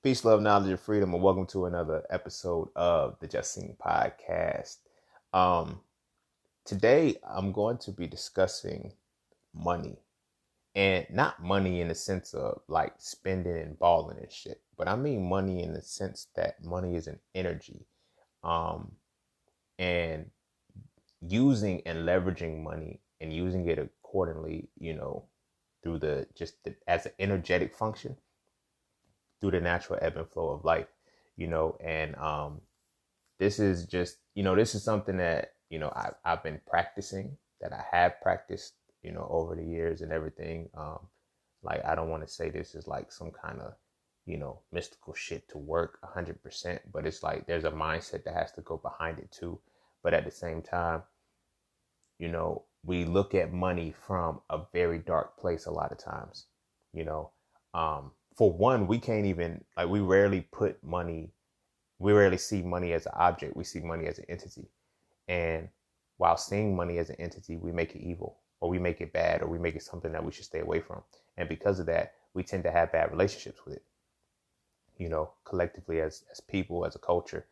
Peace, love, knowledge, and freedom, and welcome to another episode of the Just Seen Podcast. Um, Today, I'm going to be discussing money, and not money in the sense of like spending and balling and shit, but I mean money in the sense that money is an energy, um, and using and leveraging money and using it accordingly, through as an energetic function through the natural ebb and flow of life, and this is just, this is something that, I've been practicing, that I have practiced, over the years and everything. Like, I don't want to say this is like some kind of, mystical shit to work 100%, but it's like there's a mindset that has to go behind it too. But at the same time, we look at money from a very dark place a lot of times, you know. For one, we can't even, like, we rarely see money as an object. We see money as an entity. And while seeing money as an entity, we make it evil, or we make it bad, or we make it something that we should stay away from. And because of that, we tend to have bad relationships with it, collectively as people, as a culture,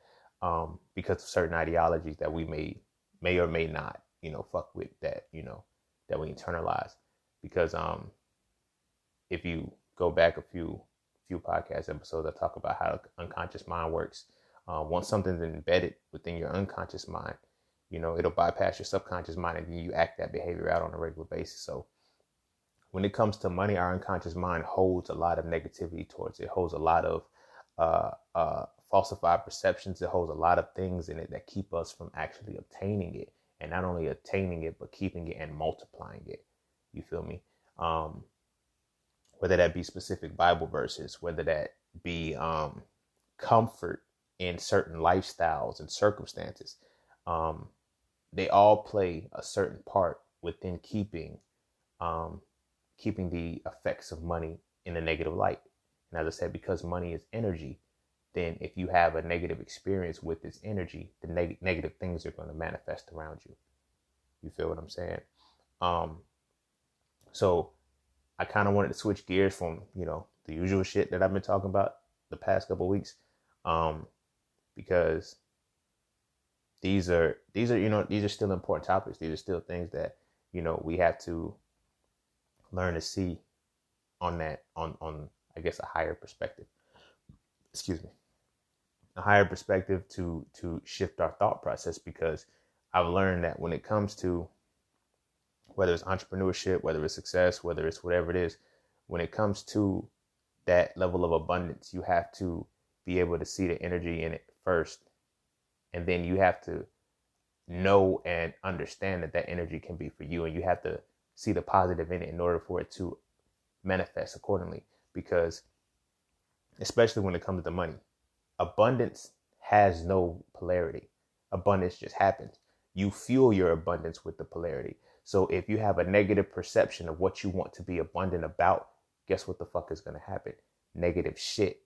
because of certain ideologies that we may or may not, fuck with, that, that we internalize. Because if you go back a few podcast episodes, I talk about how the unconscious mind works. Once something's embedded within your unconscious mind, it'll bypass your subconscious mind, and then you act that behavior out on a regular basis. So when it comes to money, our unconscious mind holds a lot of negativity towards it. It holds a lot of falsified perceptions. It holds a lot of things in it that keep us from actually obtaining it, and not only attaining it, but keeping it and multiplying it. You feel me? Whether that be specific Bible verses, whether that be comfort in certain lifestyles and circumstances, they all play a certain part within keeping the effects of money in a negative light. And as I said, because money is energy, then if you have a negative experience with this energy, the negative things are going to manifest around you. You feel what I'm saying? So I kind of wanted to switch gears from, the usual shit that I've been talking about the past couple of weeks, because these are still important topics. These are still things that, we have to learn to see on I guess a higher perspective. Excuse me. A higher perspective to shift our thought process, because I've learned that when it comes to whether it's entrepreneurship, whether it's success, whether it's whatever it is, when it comes to that level of abundance, you have to be able to see the energy in it first. And then you have to know and understand that energy can be for you. And you have to see the positive in it in order for it to manifest accordingly. Because especially when it comes to money, abundance has no polarity. Abundance just happens. You fuel your abundance with the polarity. So if you have a negative perception of what you want to be abundant about, guess what the fuck is going to happen? Negative shit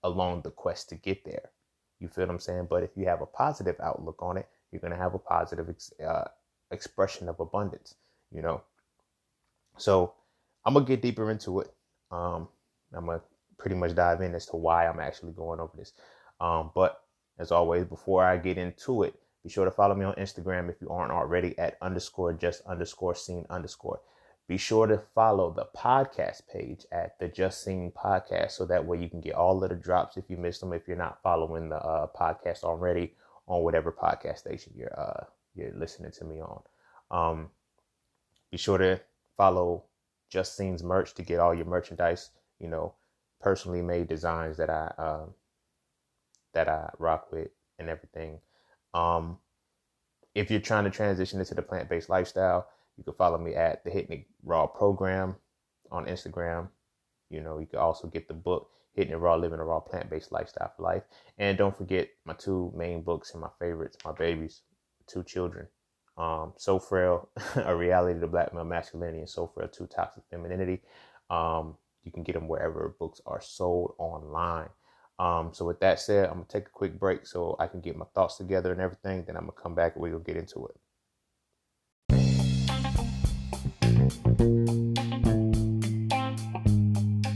along the quest to get there. You feel what I'm saying? But if you have a positive outlook on it, you're going to have a positive expression of abundance, So I'm going to get deeper into it. I'm going to pretty much dive in as to why I'm actually going over this. But as always, before I get into it, be sure to follow me on Instagram if you aren't already at _just_seen_. Be sure to follow the podcast page at the Just Seen Podcast, so that way you can get all of the drops if you missed them, if you're not following the podcast already on whatever podcast station you're listening to me on. Be sure to follow Just Seen's merch to get all your merchandise, personally made designs that I rock with and everything. If you're trying to transition into the plant-based lifestyle, you can follow me at the Hitting It Raw program on Instagram. You can also get the book Hitting It Raw, Living a Raw Plant-Based Lifestyle for Life. And don't forget my two main books and my favorites, my babies, 2 children. So Frail, A Reality to Black Male Masculinity, and So Frail 2, Toxic Femininity. You can get them wherever books are sold online. So with that said, I'm going to take a quick break so I can get my thoughts together and everything. Then I'm going to come back and we're going to get into it.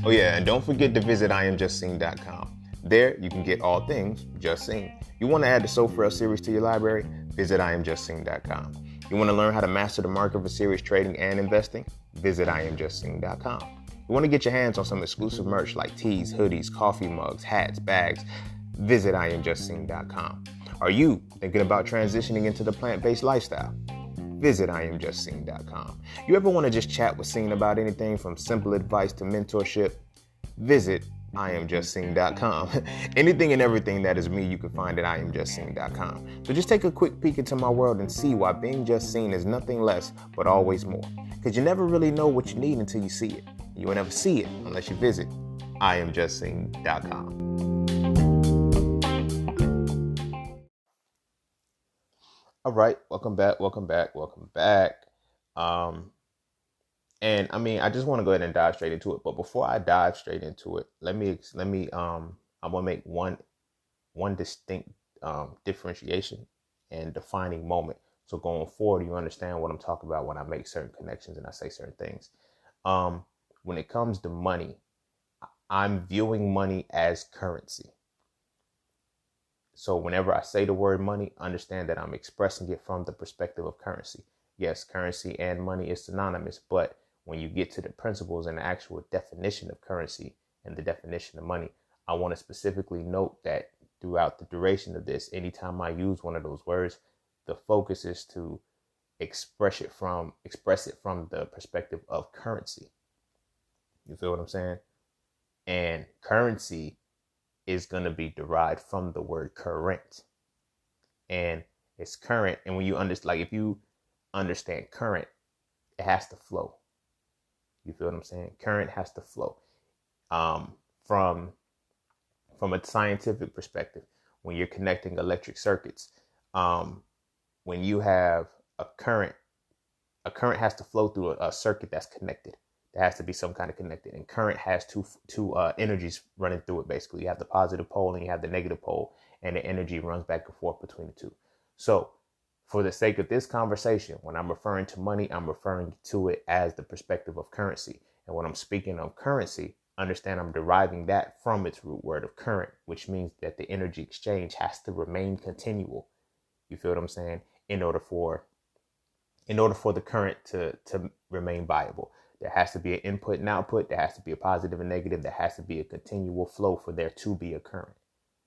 Oh yeah, and don't forget to visit IamJustSeen.com. There, you can get all things Just Seen. You want to add the So Frail series to your library? Visit IamJustSeen.com. You want to learn how to master the market for serious trading and investing? Visit IamJustSeen.com. You want to get your hands on some exclusive merch like tees, hoodies, coffee mugs, hats, bags? Visit IamJustSeen.com. Are you thinking about transitioning into the plant-based lifestyle? Visit IamJustSeen.com. You ever want to just chat with Seen about anything from simple advice to mentorship? Visit IamJustSeen.com. Anything and everything that is me, you can find at IamJustSeen.com. So just take a quick peek into my world and see why being just seen is nothing less but always more. Because you never really know what you need until you see it. You will never see it unless you visit IamJustSeen.com. All right, welcome back. And I mean, I just want to go ahead and dive straight into it. But before I dive straight into it, let me I want to make one distinct differentiation and defining moment. So going forward, you understand what I'm talking about when I make certain connections and I say certain things. When it comes to money, I'm viewing money as currency. So whenever I say the word money, understand that I'm expressing it from the perspective of currency. Yes, currency and money is synonymous, but when you get to the principles and the actual definition of currency and the definition of money, I want to specifically note that throughout the duration of this, anytime I use one of those words, the focus is to express it from the perspective of currency. You feel what I'm saying? And currency is going to be derived from the word current, and it's current. And when you understand, like, if you understand current, it has to flow. You feel what I'm saying? Current has to flow. From a scientific perspective, when you're connecting electric circuits, when you have a current has to flow through a circuit that's connected. There has to be some kind of connected, and current has two energies running through it. Basically, you have the positive pole and you have the negative pole, and the energy runs back and forth between the two. So for the sake of this conversation, when I'm referring to money, I'm referring to it as the perspective of currency. And when I'm speaking of currency, understand I'm deriving that from its root word of current, which means that the energy exchange has to remain continual. You feel what I'm saying? In order for the current to remain viable, there has to be an input and output. There has to be a positive and negative. There has to be a continual flow for there to be a current.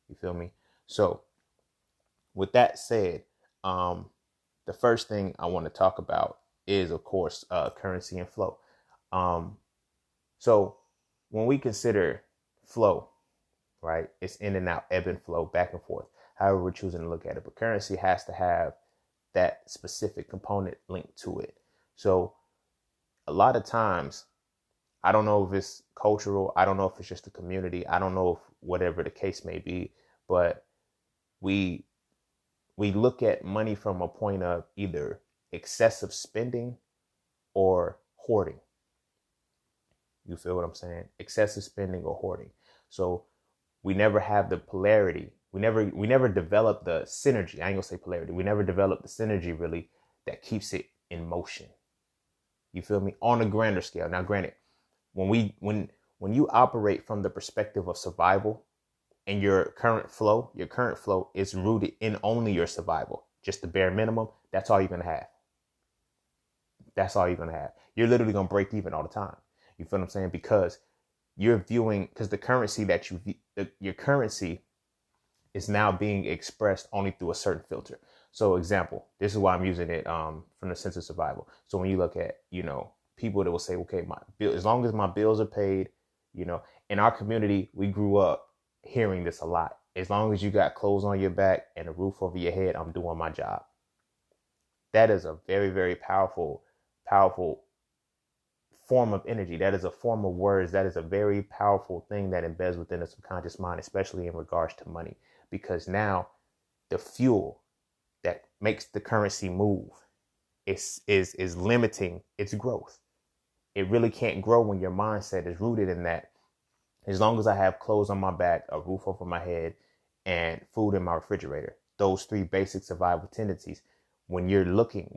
You feel me? So with that said, the first thing I want to talk about is, of course, currency and flow. So when we consider flow, right, it's in and out, ebb and flow, back and forth, however we're choosing to look at it. But currency has to have that specific component linked to it. So a lot of times, I don't know if it's cultural, I don't know if it's just the community, I don't know if whatever the case may be, but we look at money from a point of either excessive spending or hoarding. You feel what I'm saying? Excessive spending or hoarding. So we never have the polarity. We never develop the synergy. I ain't gonna say polarity. We never develop the synergy really that keeps it in motion. You feel me? On a grander scale. Now, granted, when you operate from the perspective of survival, and your current flow is rooted in only your survival, just the bare minimum, that's all you're gonna have. That's all you're gonna have. You're literally gonna break even all the time. You feel what I'm saying? Because the currency your currency is now being expressed only through a certain filter. So example, this is why I'm using it from the sense of survival. So when you look at, people that will say, okay, my bill, as long as my bills are paid, in our community, we grew up hearing this a lot. As long as you got clothes on your back and a roof over your head, I'm doing my job. That is a very, very powerful form of energy. That is a form of words. That is a very powerful thing that embeds within the subconscious mind, especially in regards to money, because now the fuel that makes the currency move is limiting its growth. It really can't grow when your mindset is rooted in that. As long as I have clothes on my back, a roof over my head, and food in my refrigerator, those three basic survival tendencies. When you're going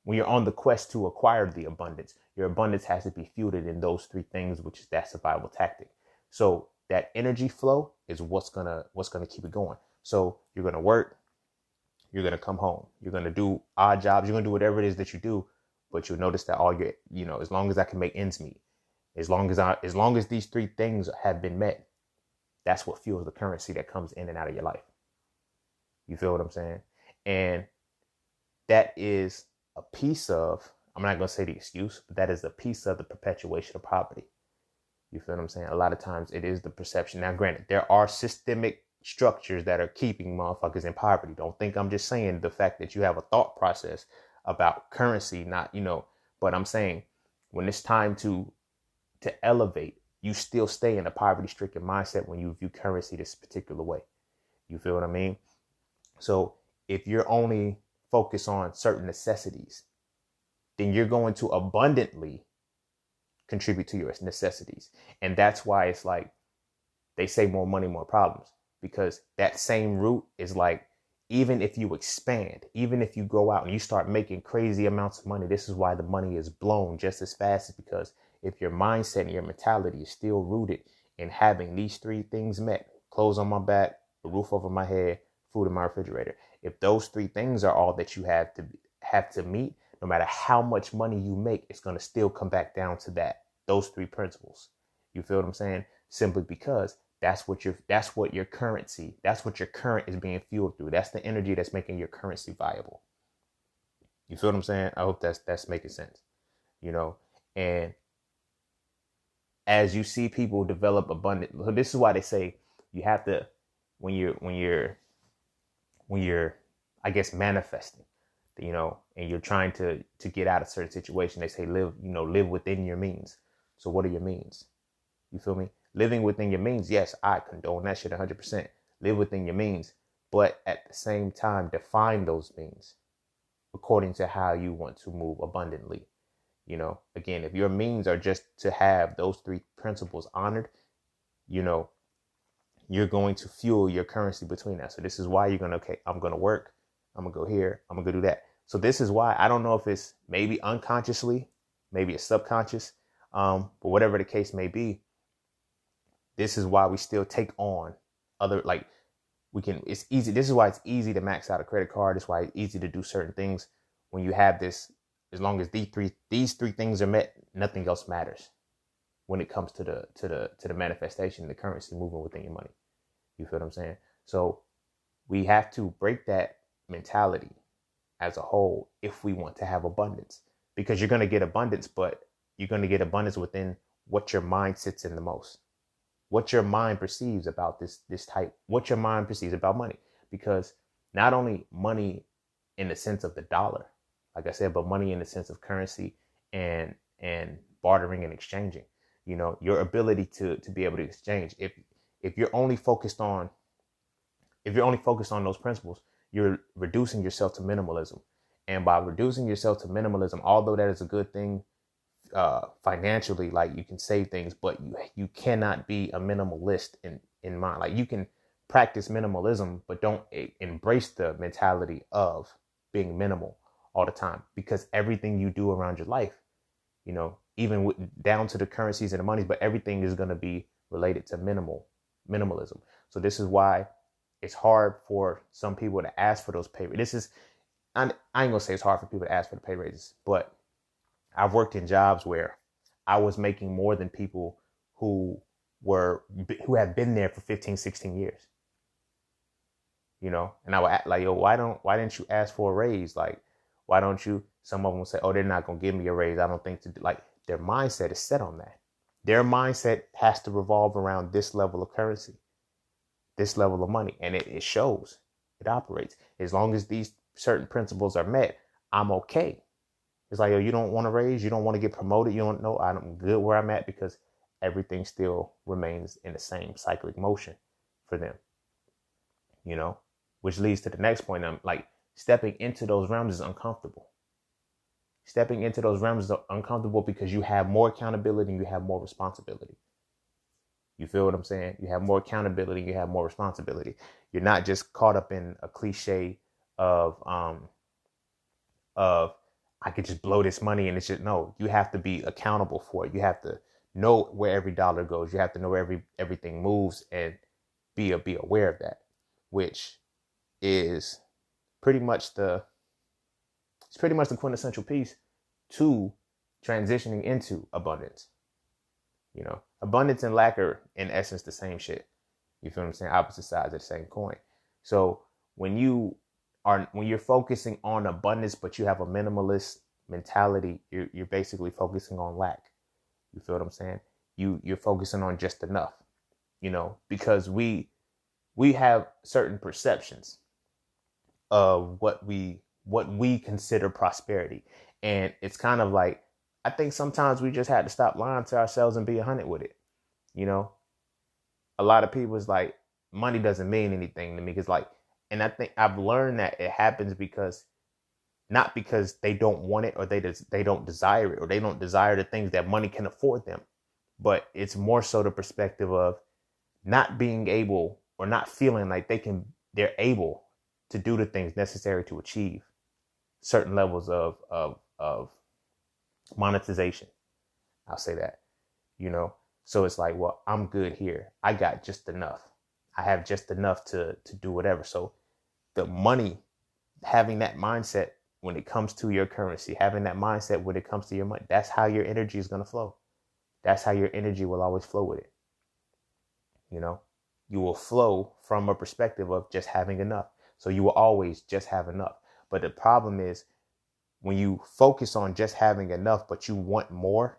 when you're on the quest to acquire the abundance, your abundance has to be fueled in those three things, which is that survival tactic. So that energy flow is what's gonna keep it going. So you're gonna work, you're gonna come home, you're gonna do odd jobs, you're gonna do whatever it is that you do, but you'll notice that all your, as long as I can make ends meet, as long as these three things have been met, that's what fuels the currency that comes in and out of your life. You feel what I'm saying? And that is a piece of, I'm not going to say the excuse, but that is a piece of the perpetuation of poverty. You feel what I'm saying? A lot of times it is the perception. Now, granted, there are systemic structures that are keeping motherfuckers in poverty. Don't think I'm just saying the fact that you have a thought process about currency, not, but I'm saying when it's time to elevate, you still stay in a poverty stricken mindset when you view currency this particular way. You feel what I mean? So if you're only focused on certain necessities, then you're going to abundantly contribute to your necessities. And that's why it's like they say more money, more problems, because that same root is like, even if you expand, even if you go out and you start making crazy amounts of money, this is why the money is blown just as fast, is because if your mindset and your mentality is still rooted in having these three things met, clothes on my back, a roof over my head, food in my refrigerator, if those three things are all that you have to meet, no matter how much money you make, it's going to still come back down to those three principles. You feel what I'm saying? Simply because that's what your currency, that's what your current is being fueled through. That's the energy that's making your currency viable. You feel what I'm saying? I hope that's making sense. And as you see people develop abundant, so this is why they say you have to, when you're I guess manifesting, and you're trying to get out of certain situation, they say live within your means. So what are your means? You feel me? Living within your means, yes, I condone that shit 100%. Live within your means, but at the same time, define those means according to how you want to move abundantly. Again, if your means are just to have those three principles honored, you're going to fuel your currency between that. So this is why I'm going to work. I'm going to go here. I'm going to go do that. So this is why, I don't know if it's maybe unconsciously, maybe it's subconscious, but whatever the case may be, this is why we still take on other, like it's easy. This is why it's easy to max out a credit card. It's why it's easy to do certain things when you have this. As long as these three things are met, nothing else matters when it comes to the manifestation, the currency moving within your money. You feel what I'm saying? So we have to break that mentality as a whole if we want to have abundance, because you're going to get abundance, but you're going to get abundance within what your mind sits in the most, what your mind perceives about what your mind perceives about money. Because not only money in the sense of the dollar, like I said, but money in the sense of currency and bartering and exchanging. Your ability to be able to exchange. If you're only focused on those principles, you're reducing yourself to minimalism. And by reducing yourself to minimalism, although that is a good thing financially, like you can save things, but you cannot be a minimalist in mind. Like you can practice minimalism, but don't embrace the mentality of being minimal all the time, because everything you do around your life, even down to the currencies and the monies, but everything is going to be related to minimalism. So this is why it's hard for some people to ask for those pay raises. I ain't gonna say it's hard for people to ask for the pay raises, but I've worked in jobs where I was making more than people who have been there for 15, 16 years. And I would act like, yo, why didn't you ask for a raise? Like, why don't you? Some of them will say, oh, they're not going to give me a raise. I don't think their mindset is set on that. Their mindset has to revolve around this level of currency, this level of money. And it shows, it operates. As long as these certain principles are met, I'm okay. It's like, yo, you don't want to raise, you don't want to get promoted. You don't know, I'm good where I'm at, because everything still remains in the same cyclic motion for them, which leads to the next point. I'm like, stepping into those realms is uncomfortable. Stepping into those realms is uncomfortable because you have more accountability and you have more responsibility. You feel what I'm saying? You have more accountability, you have more responsibility. You're not just caught up in a cliche of I could just blow this money and it's just, no, you have to be accountable for it. You have to know where every dollar goes. You have to know where everything moves and be aware of that, which is pretty much the quintessential piece to transitioning into abundance. Abundance and lack are in essence the same shit. You feel what I'm saying? Opposite sides of the same coin. So when you're focusing on abundance, but you have a minimalist mentality, you're basically focusing on lack. You feel what I'm saying? You're focusing on just enough, because we have certain perceptions of what we consider prosperity. And it's kind of like, I think sometimes we just had to stop lying to ourselves and be 100 with it. A lot of people is like, money doesn't mean anything to me. Cause like, and I think I've learned that it happens because not because they don't want it or they don't desire it or they don't desire the things that money can afford them, but it's more so the perspective of not being able or not feeling like they're able to do the things necessary to achieve certain levels of monetization. I'll say that, so it's like, well, I'm good here. I got just enough. I have just enough to do whatever. So the money, having that mindset when it comes to your currency, having that mindset when it comes to your money, that's how your energy is going to flow. That's how your energy will always flow with it. You will flow from a perspective of just having enough. So you will always just have enough. But the problem is when you focus on just having enough, but you want more,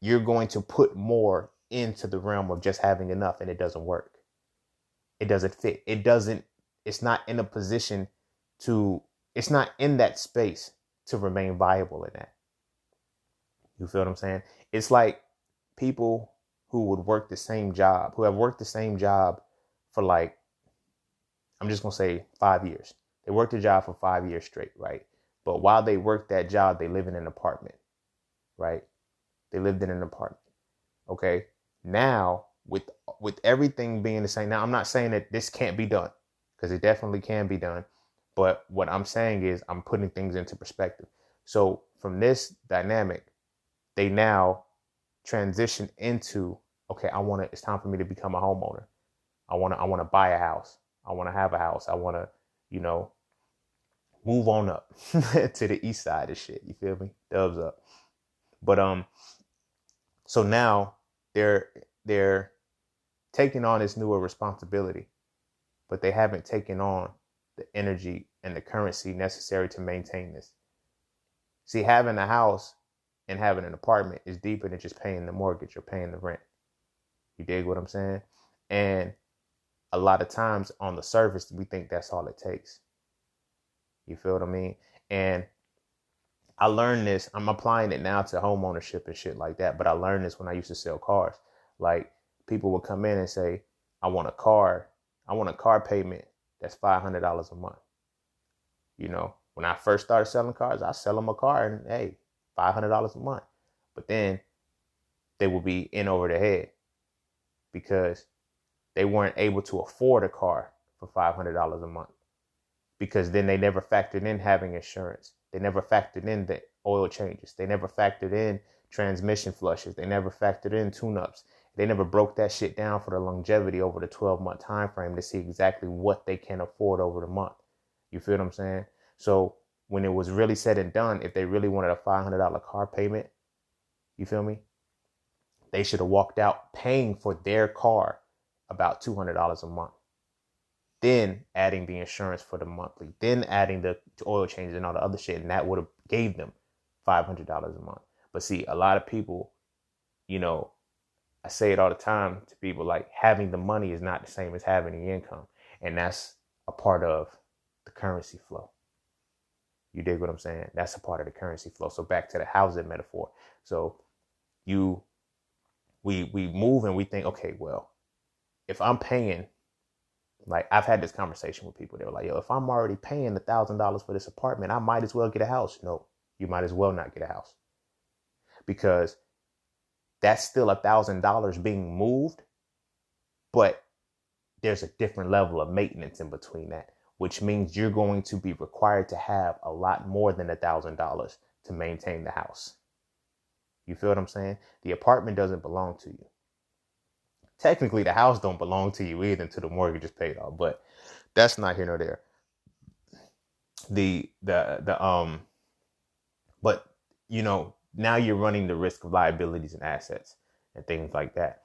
you're going to put more into the realm of just having enough, and it doesn't work. It doesn't fit. It's not in a position it's not in that space to remain viable in that. You feel what I'm saying? It's like people who would work the same job, who have worked the same job for like, I'm just going to say 5 years. They worked a job for 5 years straight, right? But while they worked that job, they live in an apartment, right? They lived in an apartment. Okay. Now with everything being the same, now I'm not saying that this can't be done, because it definitely can be done. But what I'm saying is I'm putting things into perspective. So from this dynamic, they now transition into, okay, it's time for me to become a homeowner. I want to buy a house. I want to have a house. I want to, move on up to the east side of shit. You feel me? Dubs up. But so now they're taking on this newer responsibility, but they haven't taken on the energy and the currency necessary to maintain this. See, having a house and having an apartment is deeper than just paying the mortgage or paying the rent. You dig what I'm saying? And a lot of times on the surface, we think that's all it takes. You feel what I mean? And I learned this. I'm applying it now to home ownership and shit like that. But I learned this when I used to sell cars. Like, people would come in and say, I want a car payment that's $500 a month. When I first started selling cars, I sell them a car and hey, $500 a month. But then they will be in over their head because they weren't able to afford a car for $500 a month, because then they never factored in having insurance. They never factored in the oil changes. They never factored in transmission flushes. They never factored in tune-ups. They never broke that shit down for the longevity over the 12-month time frame to see exactly what they can afford over the month. You feel what I'm saying? So when it was really said and done, if they really wanted a $500 car payment, you feel me? They should have walked out paying for their car about $200 a month. Then adding the insurance for the monthly, then adding the oil changes and all the other shit. And that would have gave them $500 a month. But see, a lot of people, I say it all the time to people, like, having the money is not the same as having the income. And that's a part of the currency flow. You dig what I'm saying? That's a part of the currency flow. So back to the housing metaphor. So we move and we think, okay, well, if I'm paying, like, I've had this conversation with people. They were like, yo, if I'm already paying $1,000 for this apartment, I might as well get a house. No, you might as well not get a house, because that's still $1,000 being moved, but there's a different level of maintenance in between that, which means you're going to be required to have a lot more than $1,000 to maintain the house. You feel what I'm saying? The apartment doesn't belong to you. Technically, the house don't belong to you either until the mortgage is paid off, but that's not here nor there. The but now you're running the risk of liabilities and assets and things like that.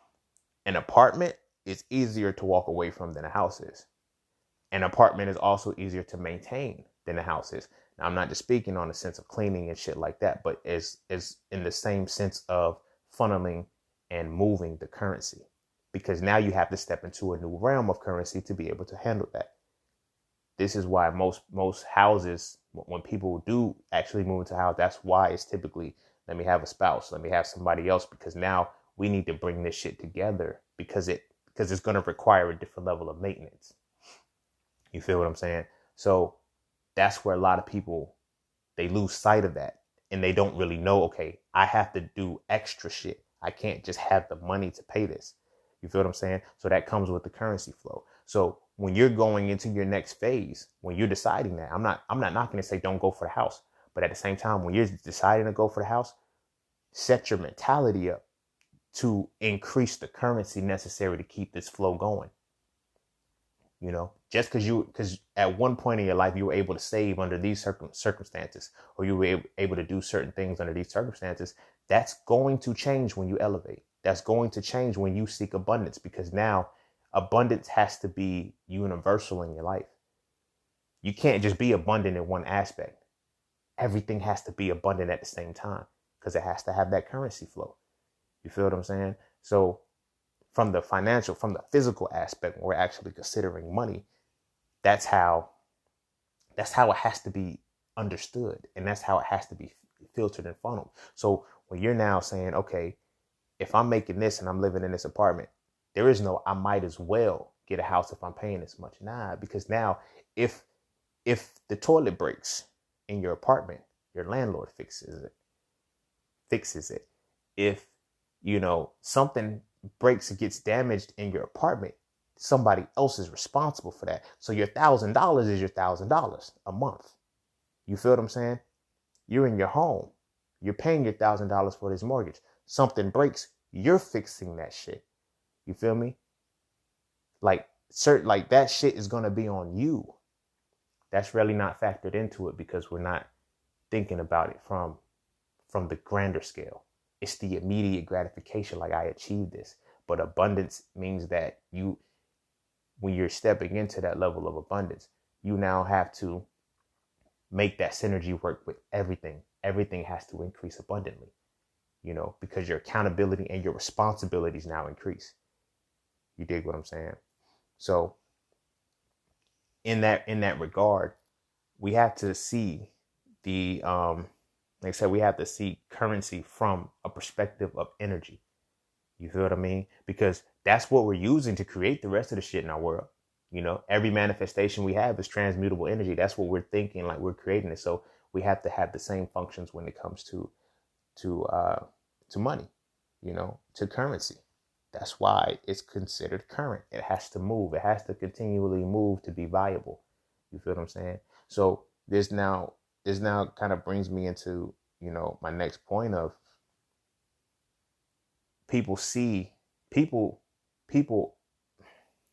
An apartment is easier to walk away from than a house is. An apartment is also easier to maintain than a house is. Now, I'm not just speaking on the sense of cleaning and shit like that, but is in the same sense of funneling and moving the currency, because now you have to step into a new realm of currency to be able to handle that. This is why most houses, when people do actually move into a house, that's why it's typically, let me have a spouse, let me have somebody else, because now we need to bring this shit together, because it's going to require a different level of maintenance. You feel what I'm saying? So that's where a lot of people, they lose sight of that, and they don't really know, okay, I have to do extra shit. I can't just have the money to pay this. You feel what I'm saying? So that comes with the currency flow. So when you're going into your next phase, when you're deciding that, I'm not knocking to say don't go for the house, but at the same time, when you're deciding to go for the house, set your mentality up to increase the currency necessary to keep this flow going. Just because at one point in your life you were able to save under these circumstances, or you were able to do certain things under these circumstances, that's going to change when you elevate. That's going to change when you seek abundance, because now abundance has to be universal in your life. You can't just be abundant in one aspect. Everything has to be abundant at the same time, because it has to have that currency flow. You feel what I'm saying? So from the physical aspect, when we're actually considering money, that's how it has to be understood, and that's how it has to be filtered and funneled. So when you're now saying, okay, if I'm making this and I'm living in this apartment, there is no I might as well get a house if I'm paying this much. Nah, because now if the toilet breaks in your apartment, your landlord fixes it. If something breaks or gets damaged in your apartment, somebody else is responsible for that. So your $1,000 is your $1,000 a month. You feel what I'm saying? You're in your home. You're paying your $1,000 for this mortgage. Something breaks, you're fixing that shit. You feel me? Like that shit is gonna be on you. That's really not factored into it, because we're not thinking about it from the grander scale. It's the immediate gratification, like I achieved this. But abundance means that when you're stepping into that level of abundance, you now have to make that synergy work with everything. Everything has to increase abundantly, because your accountability and your responsibilities now increase. You dig what I'm saying? So in that regard, we have to see the like I said, we have to see currency from a perspective of energy. You feel what I mean? Because that's what we're using to create the rest of the shit in our world. Every manifestation we have is transmutable energy. That's what we're thinking, like we're creating it. So we have to have the same functions when it comes to money, to currency. That's why it's considered current. It has to move. It has to continually move to be viable. You feel what I'm saying? So this now kind of brings me into, my next point of people,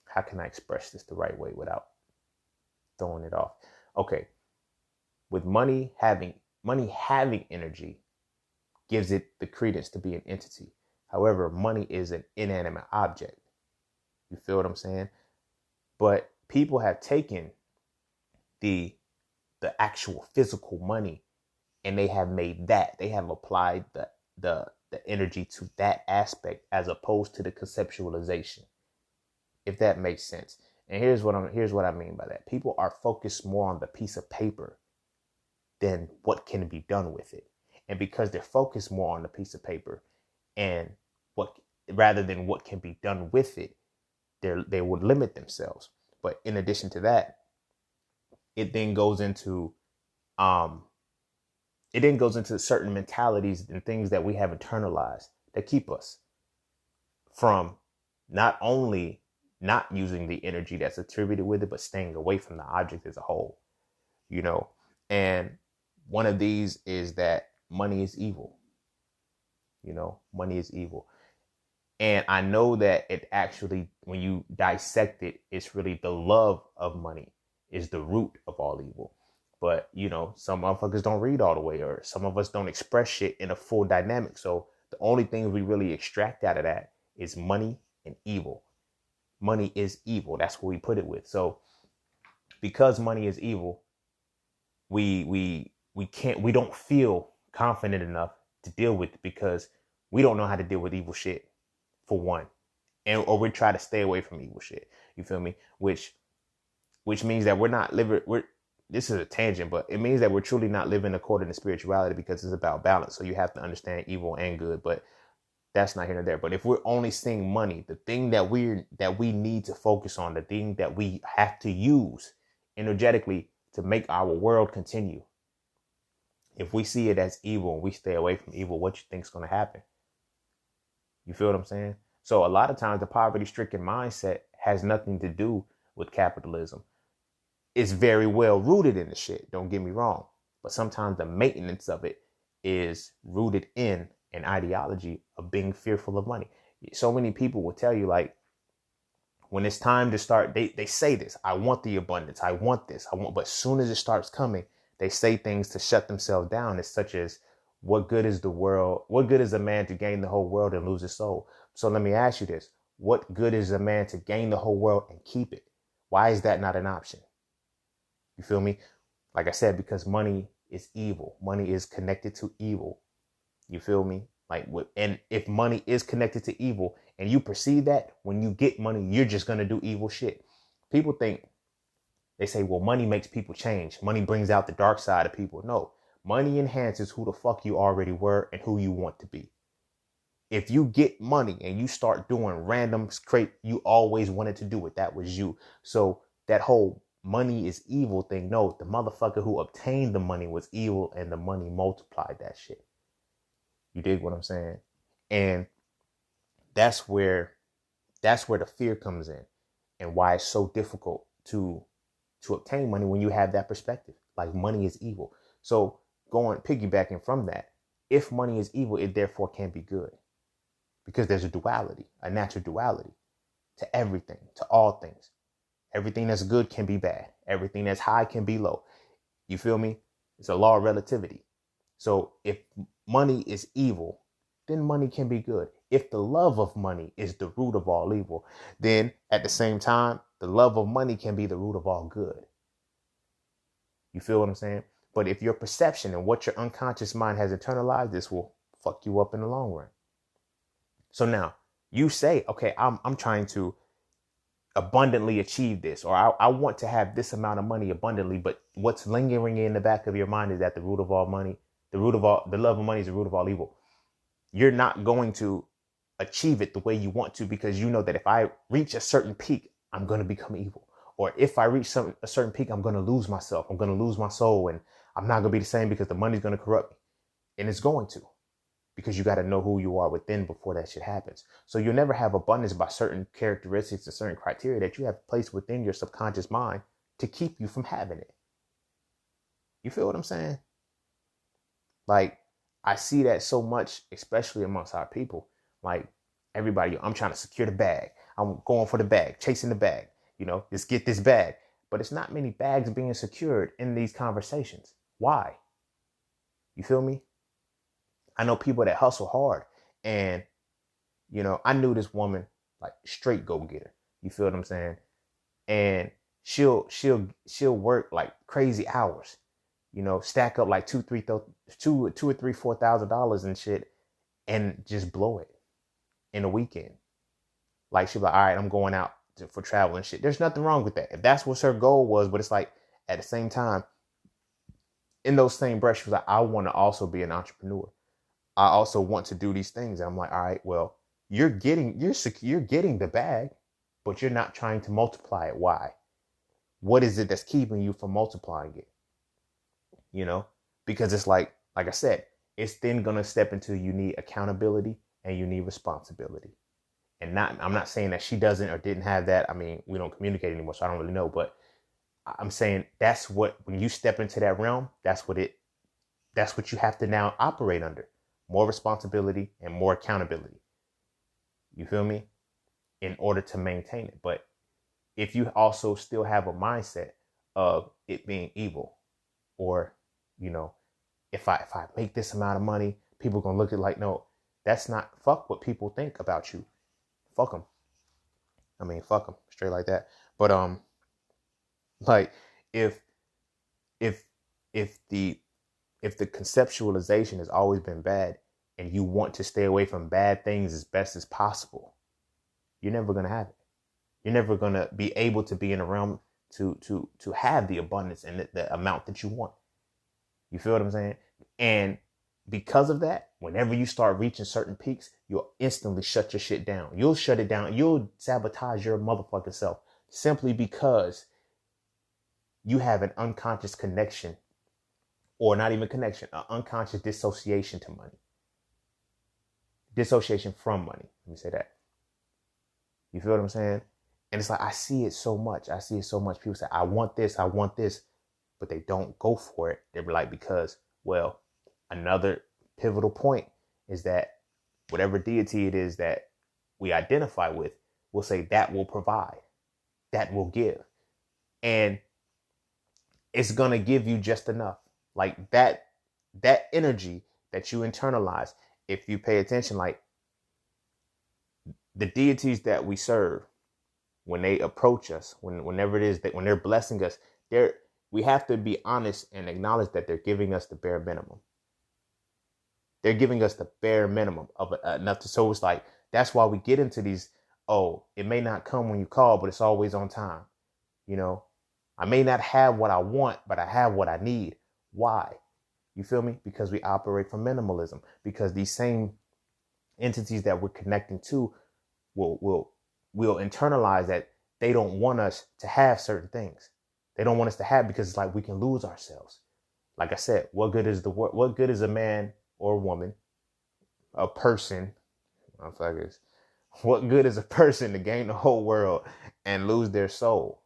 how can I express this the right way without throwing it off? Okay. With money having energy gives it the credence to be an entity. However, money is an inanimate object. You feel what I'm saying? But people have taken the actual physical money, and they have applied the energy to that aspect, as opposed to the conceptualization, if that makes sense. And here's what I mean by that. People are focused more on the piece of paper than what can be done with it. And because they're focused more on the piece of paper and rather than what can be done with it, they would limit themselves. But in addition to that, it then goes into certain mentalities and things that we have internalized that keep us from not only not using the energy that's attributed with it, but staying away from the object as a whole. And one of these is that money is evil. Money is evil. And I know that it actually, when you dissect it, it's really the love of money is the root of all evil. But, some motherfuckers don't read all the way, or some of us don't express shit in a full dynamic. So the only thing we really extract out of that is money and evil. Money is evil. That's what we put it with. So because money is evil, we don't feel confident enough to deal with it because we don't know how to deal with evil shit, for one. Or we try to stay away from evil shit. You feel me? Which means that we're not living, this is a tangent, but it means that we're truly not living according to spirituality, because it's about balance. So you have to understand evil and good, but that's not here nor there. But if we're only seeing money, the thing that we need to focus on, the thing that we have to use energetically to make our world continue, if we see it as evil and we stay away from evil, what you think is going to happen? You feel what I'm saying? So a lot of times the poverty-stricken mindset has nothing to do with capitalism. It's very well rooted in the shit, don't get me wrong. But sometimes the maintenance of it is rooted in an ideology of being fearful of money. So many people will tell you, like, when it's time to start, they say this: I want the abundance, I want this, but as soon as it starts coming, they say things to shut themselves down. It's such as, what good is the world? What good is a man to gain the whole world and lose his soul? So let me ask you this: what good is a man to gain the whole world and keep it? Why is that not an option? You feel me? Like I said, because money is evil. Money is connected to evil. You feel me? And if money is connected to evil and you perceive that, when you get money, you're just going to do evil shit. People think, they say, well, money makes people change. Money brings out the dark side of people. No, money enhances who the fuck you already were and who you want to be. If you get money and you start doing random crap, you always wanted to do it. That was you. So that whole money is evil thing, no, the motherfucker who obtained the money was evil and the money multiplied that shit. You dig what I'm saying? And that's where the fear comes in, and why it's so difficult to obtain money when you have that perspective. Like, money is evil. So piggybacking from that, if money is evil, it therefore can't be good, because there's a duality, a natural duality to everything, to all things. Everything that's good can be bad. Everything that's high can be low. You feel me? It's a law of relativity. So if money is evil, then money can be good. If the love of money is the root of all evil, then at the same time, the love of money can be the root of all good. You feel what I'm saying? But if your perception and what your unconscious mind has internalized, this will fuck you up in the long run. So now you say, okay, I'm trying to abundantly achieve this, or I want to have this amount of money abundantly. But what's lingering in the back of your mind is that the root of all money, the love of money is the root of all evil. You're not going to achieve it the way you want to, because you know that if I reach a certain peak, I'm going to become evil. Or if I reach a certain peak, I'm going to lose myself. I'm going to lose my soul, and I'm not going to be the same, because the money's going to corrupt me. And it's going to, because you got to know who you are within before that shit happens. So you'll never have abundance by certain characteristics and certain criteria that you have placed within your subconscious mind to keep you from having it. You feel what I'm saying? Like, I see that so much, especially amongst our people. Like, everybody, I'm trying to secure the bag. I'm going for the bag, chasing the bag, just get this bag. But it's not many bags being secured in these conversations. Why? You feel me? I know people that hustle hard, and, I knew this woman, like, straight go-getter. You feel what I'm saying? And she'll work like crazy hours, stack up like $2,000, $3,000, $4,000 and shit, and just blow it in a weekend. Like, she'll be like, all right, I'm going out for travel and shit. There's nothing wrong with that, if that's what her goal was. But it's like, at the same time, in those same breaths, she was like, I want to also be an entrepreneur. I also want to do these things. And I'm like, all right, well, you're getting the bag, but you're not trying to multiply it. Why? What is it that's keeping you from multiplying it? Because it's like I said, it's then going to step into, you need accountability and you need responsibility. And I'm not saying that she doesn't or didn't have that. I mean, we don't communicate anymore, so I don't really know. But I'm saying that's what, when you step into that realm, that's what you have to now operate under. more responsibility, and more accountability. You feel me? In order to maintain it. But if you also still have a mindset of it being evil, or, if I make this amount of money, people gonna look at it like, no, that's not, fuck what people think about you. Fuck them. Fuck them straight like that. But like if if if the conceptualization has always been bad, and you want to stay away from bad things as best as possible, you're never gonna have it. You're never gonna be able to be in a realm to have the abundance and the amount that you want. You feel what I'm saying? And because of that, whenever you start reaching certain peaks, you'll instantly shut your shit down. You'll shut it down. You'll sabotage your motherfucking self simply because you have an unconscious connection, or not even connection, an unconscious dissociation to money. Dissociation from money. Let me say that. You feel what I'm saying? And it's like, I see it so much. People say, I want this, but they don't go for it. They're like, because, well, another pivotal point is that whatever deity it is that we identify with, will say that will provide, that will give. And it's going to give you just enough. Like that energy that you internalize, if you pay attention, like the deities that we serve, when they approach us, whenever it is that when they're blessing us, we have to be honest and acknowledge that they're giving us the bare minimum. They're giving us the bare minimum of enough to, so it's like, that's why we get into these, oh, it may not come when you call, but it's always on time. I may not have what I want, but I have what I need. Why? You feel me? Because we operate from minimalism, because these same entities that we're connecting to will internalize that they don't want us to have certain things. They don't want us to have, because it's like we can lose ourselves. Like I said, what good is a man or a woman, a person, motherfuckers? What good is a person to gain the whole world and lose their soul?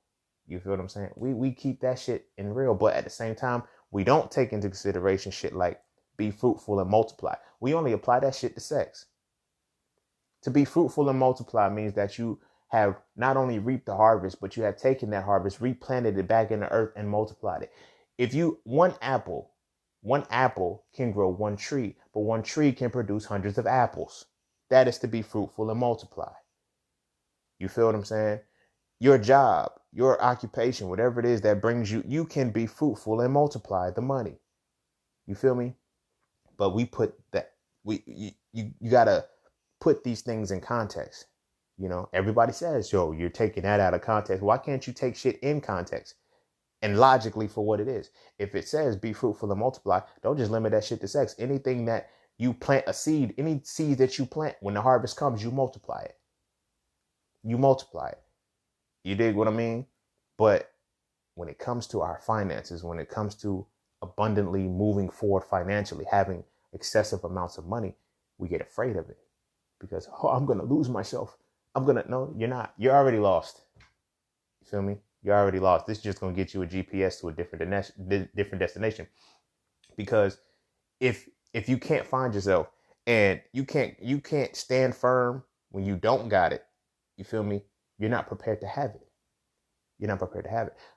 You feel what I'm saying? We keep that shit in real, but at the same time, we don't take into consideration shit like be fruitful and multiply. We only apply that shit to sex. To be fruitful and multiply means that you have not only reaped the harvest, but you have taken that harvest, replanted it back in the earth, and multiplied it. If one apple can grow one tree, but one tree can produce hundreds of apples. That is to be fruitful and multiply. You feel what I'm saying? Your job, your occupation, whatever it is that brings you can be fruitful and multiply the money. You feel me? But we put that, you gotta put these things in context. Everybody says, yo, you're taking that out of context. Why can't you take shit in context and logically for what it is? If it says be fruitful and multiply, don't just limit that shit to sex. Anything that you plant, a seed, any seed that you plant, when the harvest comes, you multiply it. You dig what I mean? But when it comes to our finances, when it comes to abundantly moving forward financially, having excessive amounts of money, we get afraid of it because, I'm going to lose myself. No, you're not. You're already lost. You feel me? You're already lost. This is just going to get you a GPS to a different destination. Because if you can't find yourself and you can't stand firm when you don't got it, you feel me? You're not prepared to have it.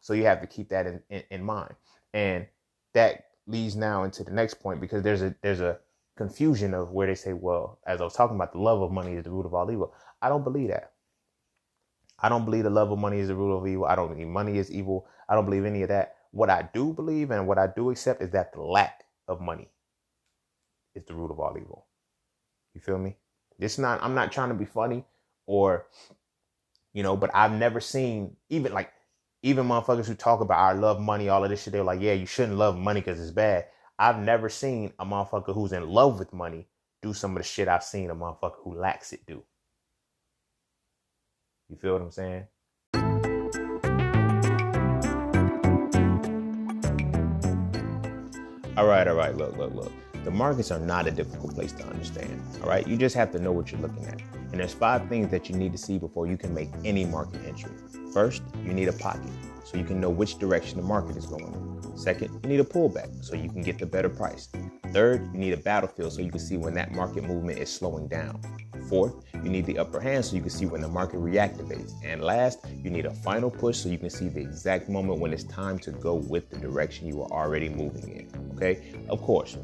So you have to keep that in mind. And that leads now into the next point, because there's a confusion of where they say, well, as I was talking about, the love of money is the root of all evil. I don't believe that. I don't believe the love of money is the root of evil. I don't believe money is evil. I don't believe any of that. What I do believe and what I do accept is that the lack of money is the root of all evil. You feel me? I'm not trying to be funny or, but I've never seen even motherfuckers who talk about I love money, all of this shit. They're like, yeah, you shouldn't love money because it's bad. I've never seen a motherfucker who's in love with money do some of the shit I've seen a motherfucker who lacks it do. You feel what I'm saying? All right. Look. The markets are not a difficult place to understand. All right. You just have to know what you're looking at. And there's 5 things that you need to see before you can make any market entry. First, you need a pocket, so you can know which direction the market is going in. Second, you need a pullback, so you can get the better price. Third, you need a battlefield, so you can see when that market movement is slowing down. Fourth, you need the upper hand, so you can see when the market reactivates. And last, you need a final push, so you can see the exact moment when it's time to go with the direction you are already moving in. Okay? Of course,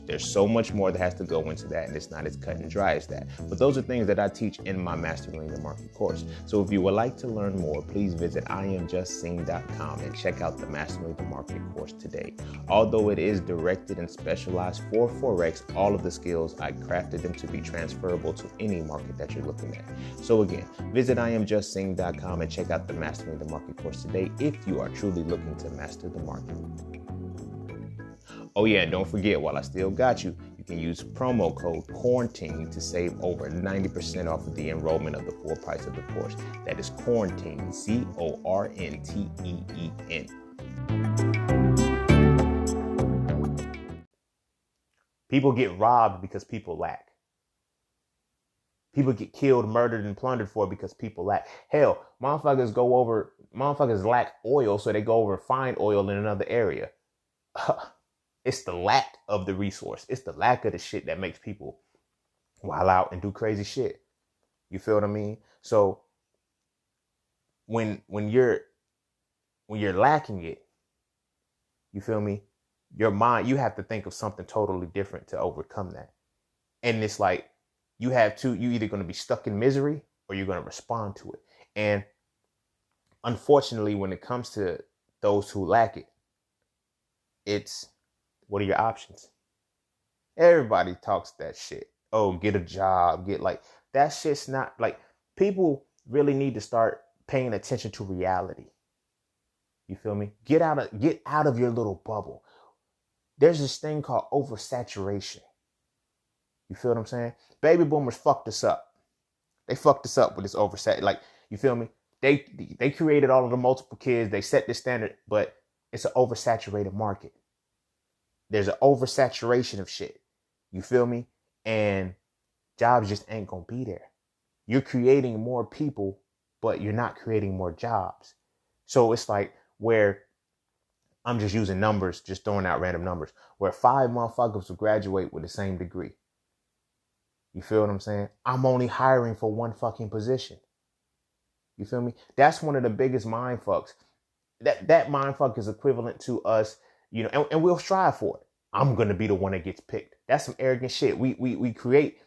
there's so much more that has to go into that, and it's not as cut and dry as that. But those are things that I teach in my Mastering the Market course. So if you would like to learn more, please visit IamJustSing.com and check out the Mastering the Market course today. Although it is directed and specialized for Forex, all of the skills, I crafted them to be transferable to any market that you're looking at. So again, visit IamJustSing.com and check out the Mastering the Market course today if you are truly looking to master the market. Oh yeah, and don't forget, while I still got you, you can use promo code QUARANTINE to save over 90% off of the enrollment of the full price of the course. That is QUARANTINE, QUARANTEEN. People get robbed because people lack. People get killed, murdered, and plundered for it because people lack. Hell, motherfuckers lack oil, so they go over and find oil in another area. It's the lack of the resource. It's the lack of the shit that makes people wild out and do crazy shit. You feel what I mean? So when you're lacking it, you feel me? Your mind, you have to think of something totally different to overcome that. And it's like you either going to be stuck in misery or you're going to respond to it. And unfortunately, when it comes to those who lack it, it's, what are your options? Everybody talks that shit. Oh, get a job, that shit's not like, people really need to start paying attention to reality. You feel me? Get out of your little bubble. There's this thing called oversaturation. You feel what I'm saying? Baby boomers fucked us up. They fucked us up with this oversat. Like, you feel me? They created all of the multiple kids. They set this standard, but it's an oversaturated market. There's an oversaturation of shit. You feel me? And jobs just ain't gonna be there. You're creating more people, but you're not creating more jobs. So it's like where I'm just using numbers, just throwing out random numbers, where 5 motherfuckers will graduate with the same degree. You feel what I'm saying? I'm only hiring for one fucking position. You feel me? That's one of the biggest mind fucks. That mind fuck is equivalent to us, you know, and we'll strive for it. I'm going to be the one that gets picked. That's some arrogant shit. We create,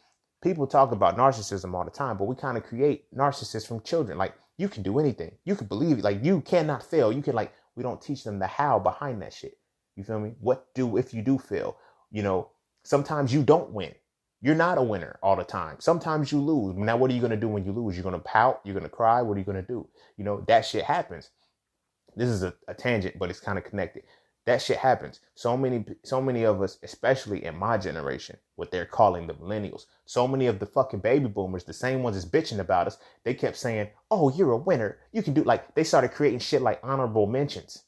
people talk about narcissism all the time, but we kind of create narcissists from children. Like, you can do anything. You can believe it. Like, you cannot fail. You can, like, we don't teach them the how behind that shit. You feel me? What do if you do fail? You know, sometimes you don't win. You're not a winner all the time. Sometimes you lose. Now, what are you going to do when you lose? You're going to pout? You're going to cry? What are you going to do? You know, that shit happens. This is a tangent, but it's kind of connected. That shit happens. So many of us, especially in my generation, what they're calling the millennials, so many of the fucking baby boomers, the same ones that's bitching about us, they kept saying, oh, you're a winner. You can do, like, they started creating shit like honorable mentions.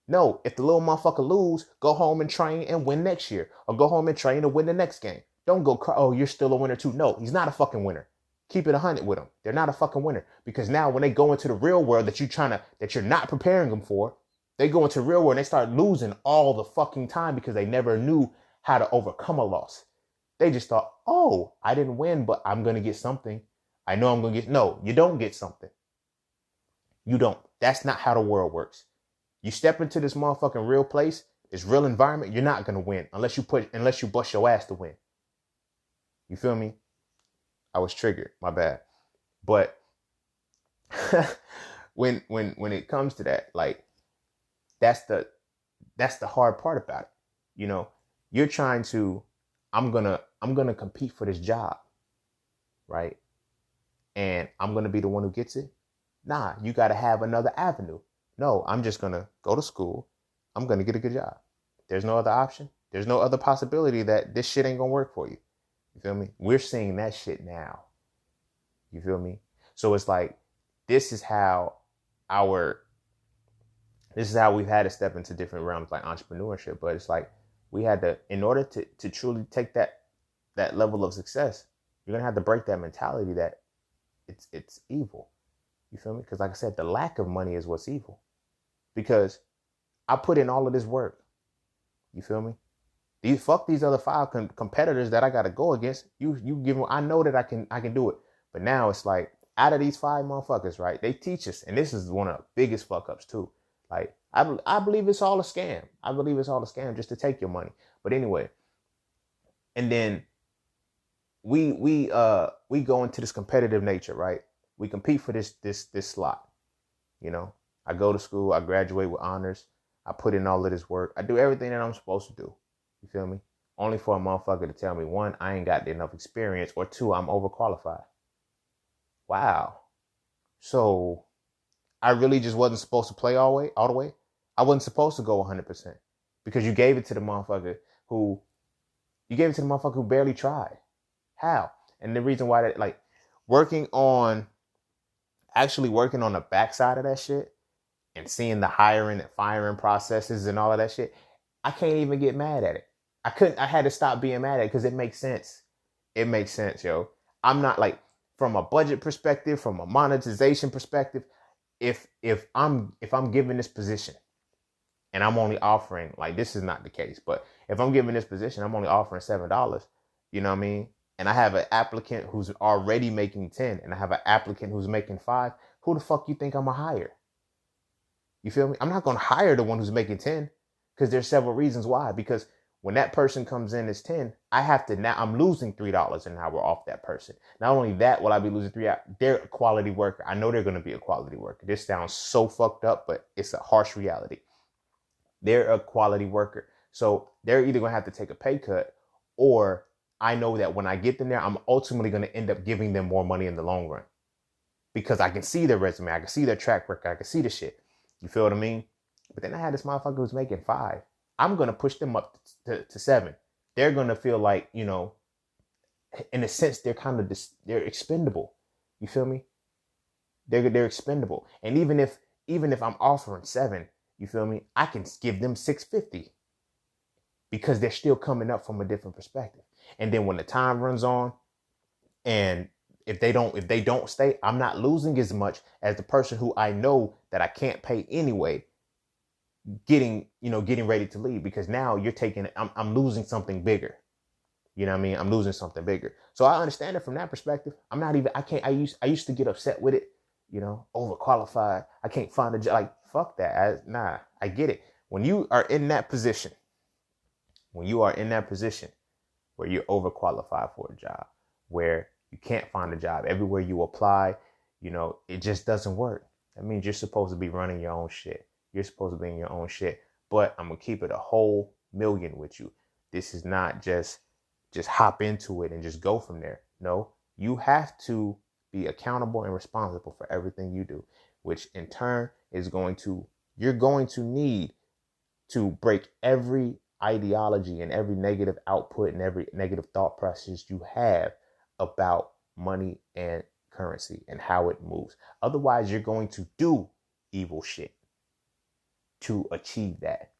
No, if the little motherfucker lose, go home and train and win next year. Or go home and train and win the next game. Don't go cry, oh, you're still a winner too. No, he's not a fucking winner. Keep it 100 with them. They're not a fucking winner. Because now when they go into the real world that you're not preparing them for, they go into the real world and they start losing all the fucking time because they never knew how to overcome a loss. They just thought, oh, I didn't win, but I'm going to get something. I know I'm going to get, no, you don't get something. You don't. That's not how the world works. You step into this motherfucking real place, this real environment, you're not going to win unless you bust your ass to win. You feel me? I was triggered. My bad. But when it comes to that, like, that's the hard part about it. You know, you're trying to, I'm gonna compete for this job, right? And I'm gonna be the one who gets it. Nah, you gotta have another avenue. No, I'm just gonna go to school. I'm gonna get a good job. There's no other option. There's no other possibility that this shit ain't gonna work for you. You feel me? We're seeing that shit now. You feel me? So it's like, this is how we've had to step into different realms like entrepreneurship. But it's like, we had to, in order to truly take that level of success, you're going to have to break that mentality that it's evil. You feel me? Because like I said, the lack of money is what's evil. Because I put in all of this work. You feel me? These other five competitors that I got to go against. You give them. I know that I can do it. But now it's like out of these five motherfuckers, right? They teach us, and this is one of the biggest fuck ups too. Like I believe it's all a scam. I believe it's all a scam just to take your money. But anyway, and then we go into this competitive nature, right? We compete for this slot. You know, I go to school, I graduate with honors, I put in all of this work, I do everything that I'm supposed to do. You feel me? Only for a motherfucker to tell me, one, I ain't got enough experience, or two, I'm overqualified. Wow. So I really just wasn't supposed to play all the way. I wasn't supposed to go 100% because you gave it to the motherfucker who barely tried. How? And the reason why that, like, working on the backside of that shit and seeing the hiring and firing processes and all of that shit, I can't even get mad at it. I had to stop being mad at it because it makes sense. It makes sense, yo. I'm not like, from a budget perspective, from a monetization perspective, if I'm given this position and I'm only offering, like, this is not the case, but if I'm given this position, I'm only offering $7, you know what I mean? And I have an applicant who's already making 10 and I have an applicant who's making 5, who the fuck you think I'm gonna hire? You feel me? I'm not gonna hire the one who's making 10 because there's several reasons why. Because when that person comes in as 10, I'm losing $3 an hour off that person. Not only that, will I be losing they're a quality worker. I know they're gonna be a quality worker. This sounds so fucked up, but it's a harsh reality. They're a quality worker. So they're either gonna have to take a pay cut, or I know that when I get them there, I'm ultimately gonna end up giving them more money in the long run. Because I can see their resume, I can see their track record, I can see the shit. You feel what I mean? But then I had this motherfucker who's making 5. I'm going to push them up to 7. They're going to feel like, you know, in a sense, they're expendable. You feel me? They're expendable. And even if I'm offering 7, you feel me? I can give them 650 because they're still coming up from a different perspective. And then when the time runs on, and if they don't stay, I'm not losing as much as the person who I know that I can't pay anyway, getting ready to leave, because now I'm losing something bigger. You know what I mean? I'm losing something bigger. So I understand it from that perspective. I used to get upset with it, you know, overqualified. I can't find a job. Like, fuck that. I get it. When you are in that position where you're overqualified for a job, where you can't find a job, everywhere you apply, you know, it just doesn't work. That means you're supposed to be running your own shit. You're supposed to be in your own shit. But I'm going to keep it a whole million with you. This is not just hop into it and just go from there. No, you have to be accountable and responsible for everything you do, which in turn you're going to need to break every ideology and every negative output and every negative thought process you have about money and currency and how it moves. Otherwise, you're going to do evil shit to achieve that.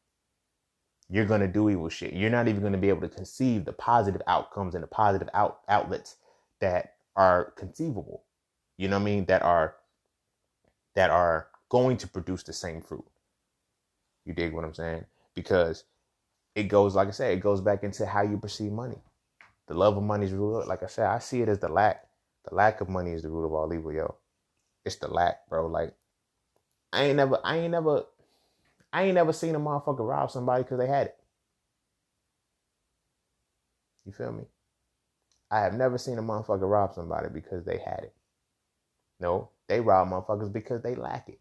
You're going to do evil shit. You're not even going to be able to conceive the positive outcomes and the positive outlets that are conceivable. You know what I mean? That are going to produce the same fruit. You dig what I'm saying? Because it goes, like I said, it goes back into how you perceive money. The love of money is the root. Like I said, I see it as the lack. The lack of money is the root of all evil, yo. It's the lack, bro. Like, I ain't never seen a motherfucker rob somebody because they had it. You feel me? I have never seen a motherfucker rob somebody because they had it. No, they rob motherfuckers because they lack it.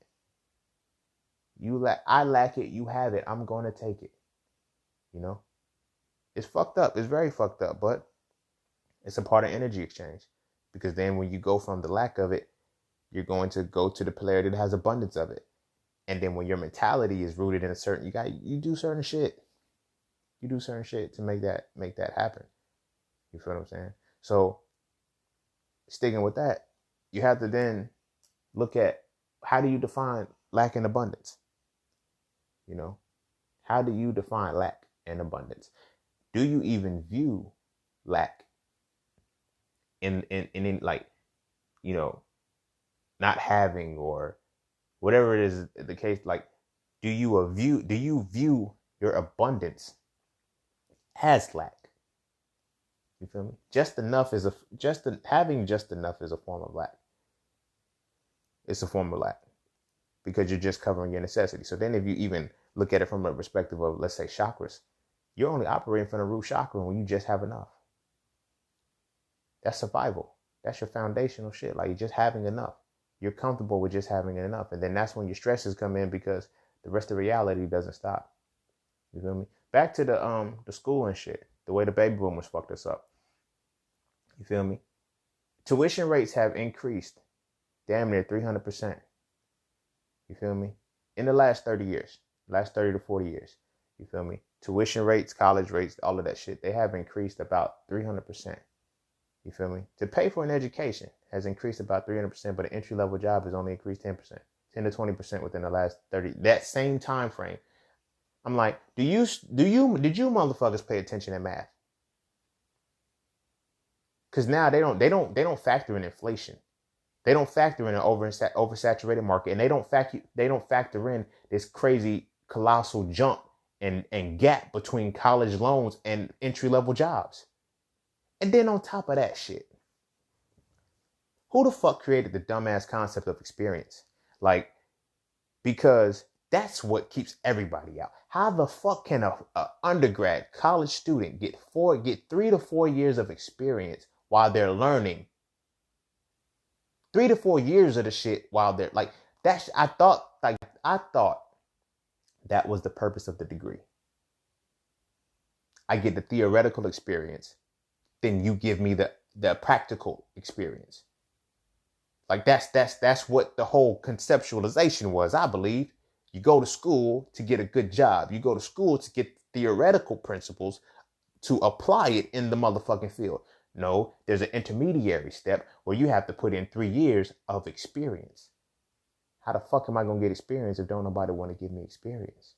I lack it, you have it, I'm going to take it. You know? It's fucked up. It's very fucked up, but it's a part of energy exchange. Because then when you go from the lack of it, you're going to go to the polarity that has abundance of it. And then when your mentality is rooted in a certain, you do certain shit. You do certain shit to make that happen. You feel what I'm saying? So sticking with that, you have to then look at, how do you define lack and abundance? You know, how do you define lack and abundance? Do you even view lack in like, you know, not having, or whatever it is the case. Like, do you view your abundance as lack? You feel me? Having just enough is a form of lack. It's a form of lack because you're just covering your necessities. So then if you even look at it from a perspective of, let's say, chakras, you're only operating from the root chakra when you just have enough. That's survival. That's your foundational shit. Like, you're just having enough. You're comfortable with just having enough. And then that's when your stresses come in because the rest of reality doesn't stop. You feel me? Back to the school and shit. The way the baby boomers fucked us up. You feel me? Tuition rates have increased damn near 300%. You feel me? In the last 30 years. Last 30 to 40 years. You feel me? Tuition rates, college rates, all of that shit, they have increased about 300%. You feel me? To pay for an education has increased about 300%, but an entry-level job has only increased 10%. 10 to 20% within the last 30. That same time frame. I'm like, did you motherfuckers pay attention in math? Because now they don't factor in inflation. They don't factor in an oversaturated market, and they don't factor in this crazy colossal jump and gap between college loans and entry-level jobs. And then on top of that shit, who the fuck created the dumbass concept of experience? Like, because that's what keeps everybody out. How the fuck can a undergrad college student get 3 to 4 years of experience while they're learning? 3 to 4 years of the shit while they're like, I thought that was the purpose of the degree. I get the theoretical experience, then you give me the practical experience. Like, that's what the whole conceptualization was, I believe. You go to school to get a good job. You go to school to get theoretical principles to apply it in the motherfucking field. No, there's an intermediary step where you have to put in 3 years of experience. How the fuck am I going to get experience if don't nobody want to give me experience?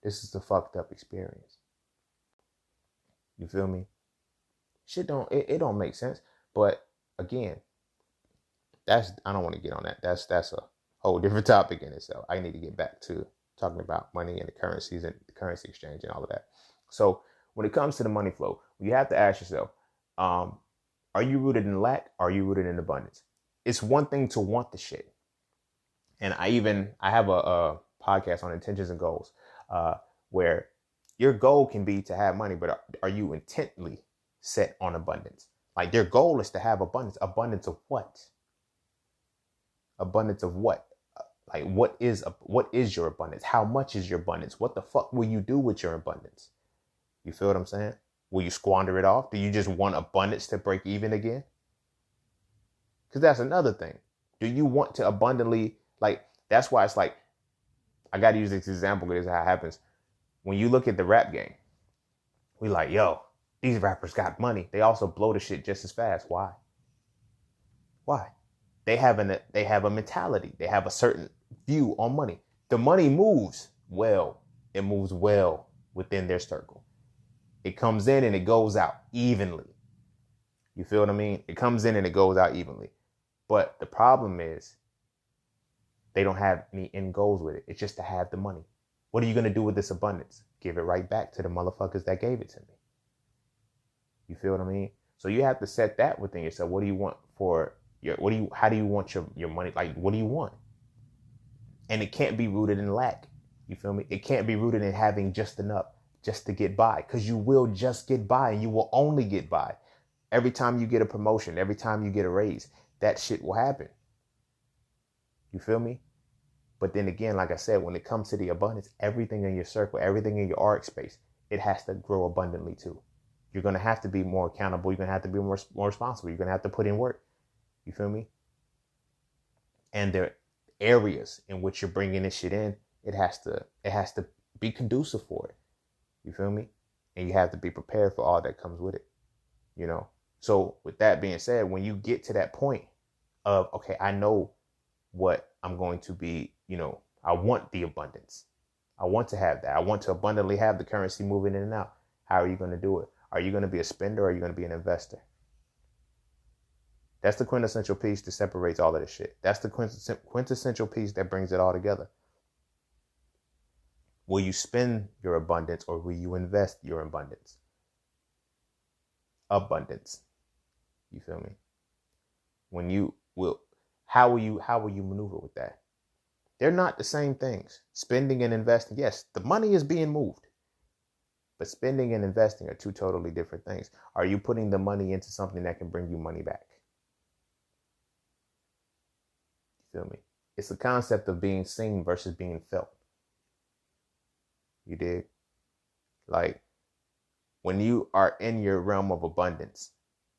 This is the fucked up experience. You feel me? Shit it don't make sense. But again, I don't want to get on that. That's a whole different topic in itself. I need to get back to talking about money and the currencies and the currency exchange and all of that. So when it comes to the money flow, you have to ask yourself, are you rooted in lack? Are you rooted in abundance? It's one thing to want the shit. And I have a podcast on intentions and goals, where your goal can be to have money, but are you intently set on abundance? Like, their goal is to have abundance. Abundance of what? Abundance of what? Like, what is your abundance? How much is your abundance? What the fuck will you do with your abundance? You feel what I'm saying? Will you squander it off? Do you just want abundance to break even again? Because that's another thing. Do you want to abundantly, like, that's why it's like, I got to use this example because how it happens. When you look at the rap game, we like, yo, these rappers got money. They also blow the shit just as fast. Why? Why? They have a mentality. They have a certain view on money. The money moves well. It moves well within their circle. It comes in and it goes out evenly. You feel what I mean? It comes in and it goes out evenly. But the problem is they don't have any end goals with it. It's just to have the money. What are you going to do with this abundance? Give it right back to the motherfuckers that gave it to me. You feel what I mean? So you have to set that within yourself. What do you want for how do you want your money? Like, what do you want? And it can't be rooted in lack. You feel me? It can't be rooted in having just enough just to get by, because you will just get by, and you will only get by. Every time you get a promotion, every time you get a raise, that shit will happen. You feel me? But then again, like I said, when it comes to the abundance, everything in your circle, everything in your arc space, it has to grow abundantly too. You're going to have to be more accountable. You're going to have to be more responsible. You're going to have to put in work. You feel me? And the areas in which you're bringing this shit in, it has to be conducive for it. You feel me? And you have to be prepared for all that comes with it. You know? So with that being said, when you get to that point of, okay, I know what I'm going to be, I want the abundance. I want to have that. I want to abundantly have the currency moving in and out. How are you going to do it? Are you going to be a spender or are you going to be an investor? That's the quintessential piece that separates all of this shit. That's the quintessential piece that brings it all together. Will you spend your abundance or will you invest your abundance? Abundance. You feel me? When you will, how will you maneuver with that? They're not the same things. Spending and investing, yes, the money is being moved. But spending and investing are two totally different things. Are you putting the money into something that can bring you money back? You feel me? It's the concept of being seen versus being felt. You dig? Like, when you are in your realm of abundance,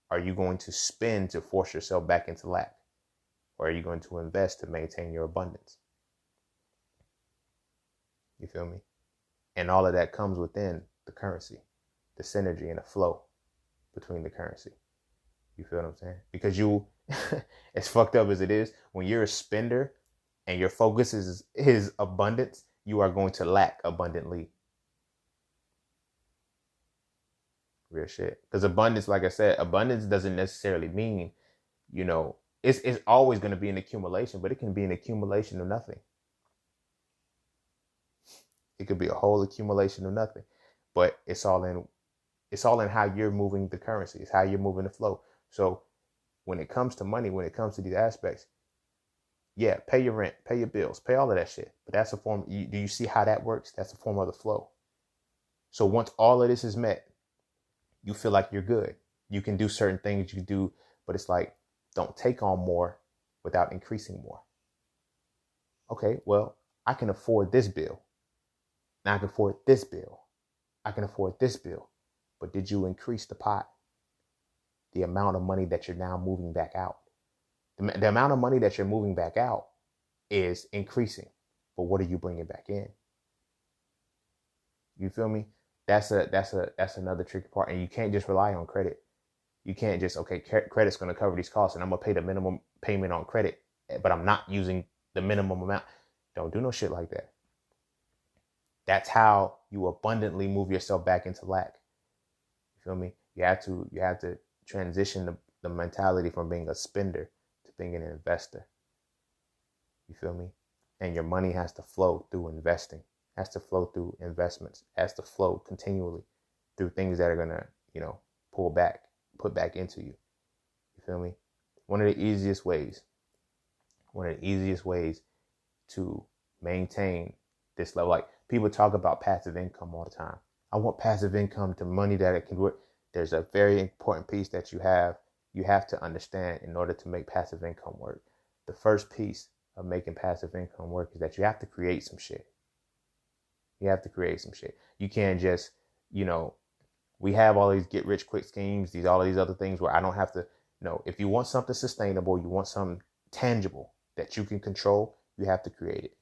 are you going to spend to force yourself back into lack? Or are you going to invest to maintain your abundance? You feel me? And all of that comes within the currency, the synergy and the flow between the currency. You feel what I'm saying? Because as fucked up as it is, when you're a spender and your focus is abundance, you are going to lack abundantly. Real shit. Because abundance, like I said, abundance doesn't necessarily mean, it's always going to be an accumulation, but it can be an accumulation of nothing. It could be a whole accumulation of nothing, but it's all in how you're moving the currency. It's how you're moving the flow. So when it comes to money, when it comes to these aspects, yeah, pay your rent, pay your bills, pay all of that shit. But that's a form. Do you see how that works? That's a form of the flow. So once all of this is met, you feel like you're good. You can do certain things you do, but it's like, don't take on more without increasing more. Okay, well, I can afford this bill. Now I can afford this bill. I can afford this bill. But did you increase the pot? The amount of money that you're now moving back out. The amount of money that you're moving back out is increasing. But what are you bringing back in? You feel me? That's another tricky part. And you can't just rely on credit. You can't just, okay, credit's going to cover these costs and I'm going to pay the minimum payment on credit, but I'm not using the minimum amount. Don't do no shit like that. That's how you abundantly move yourself back into lack. You feel me? You have to transition the mentality from being a spender to being an investor. You feel me? And your money has to flow through investing, has to flow through investments, has to flow continually through things that are going to, put back into you. You feel me? One of the easiest ways to maintain this level, like people talk about passive income all the time. I want passive income to money that it can work. There's a very important piece that you have to understand in order to make passive income work. The first piece of making passive income work is that you have to create some shit. You have to create some shit. You can't just, we have all these get rich quick schemes, all of these other things where I don't have to. No, if you want something sustainable, you want something tangible that you can control, you have to create it.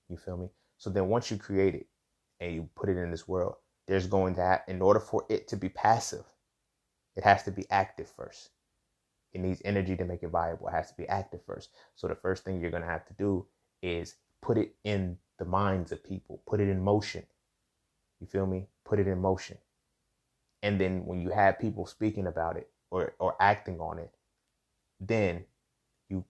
You feel me? So then once you create it and you put it in this world, there's going to have, in order for it to be passive, it has to be active first. It needs energy to make it viable. It has to be active first. So the first thing you're going to have to do is put it in the minds of people, put it in motion. You feel me? Put it in motion. And then when you have people speaking about it or acting on it, then you're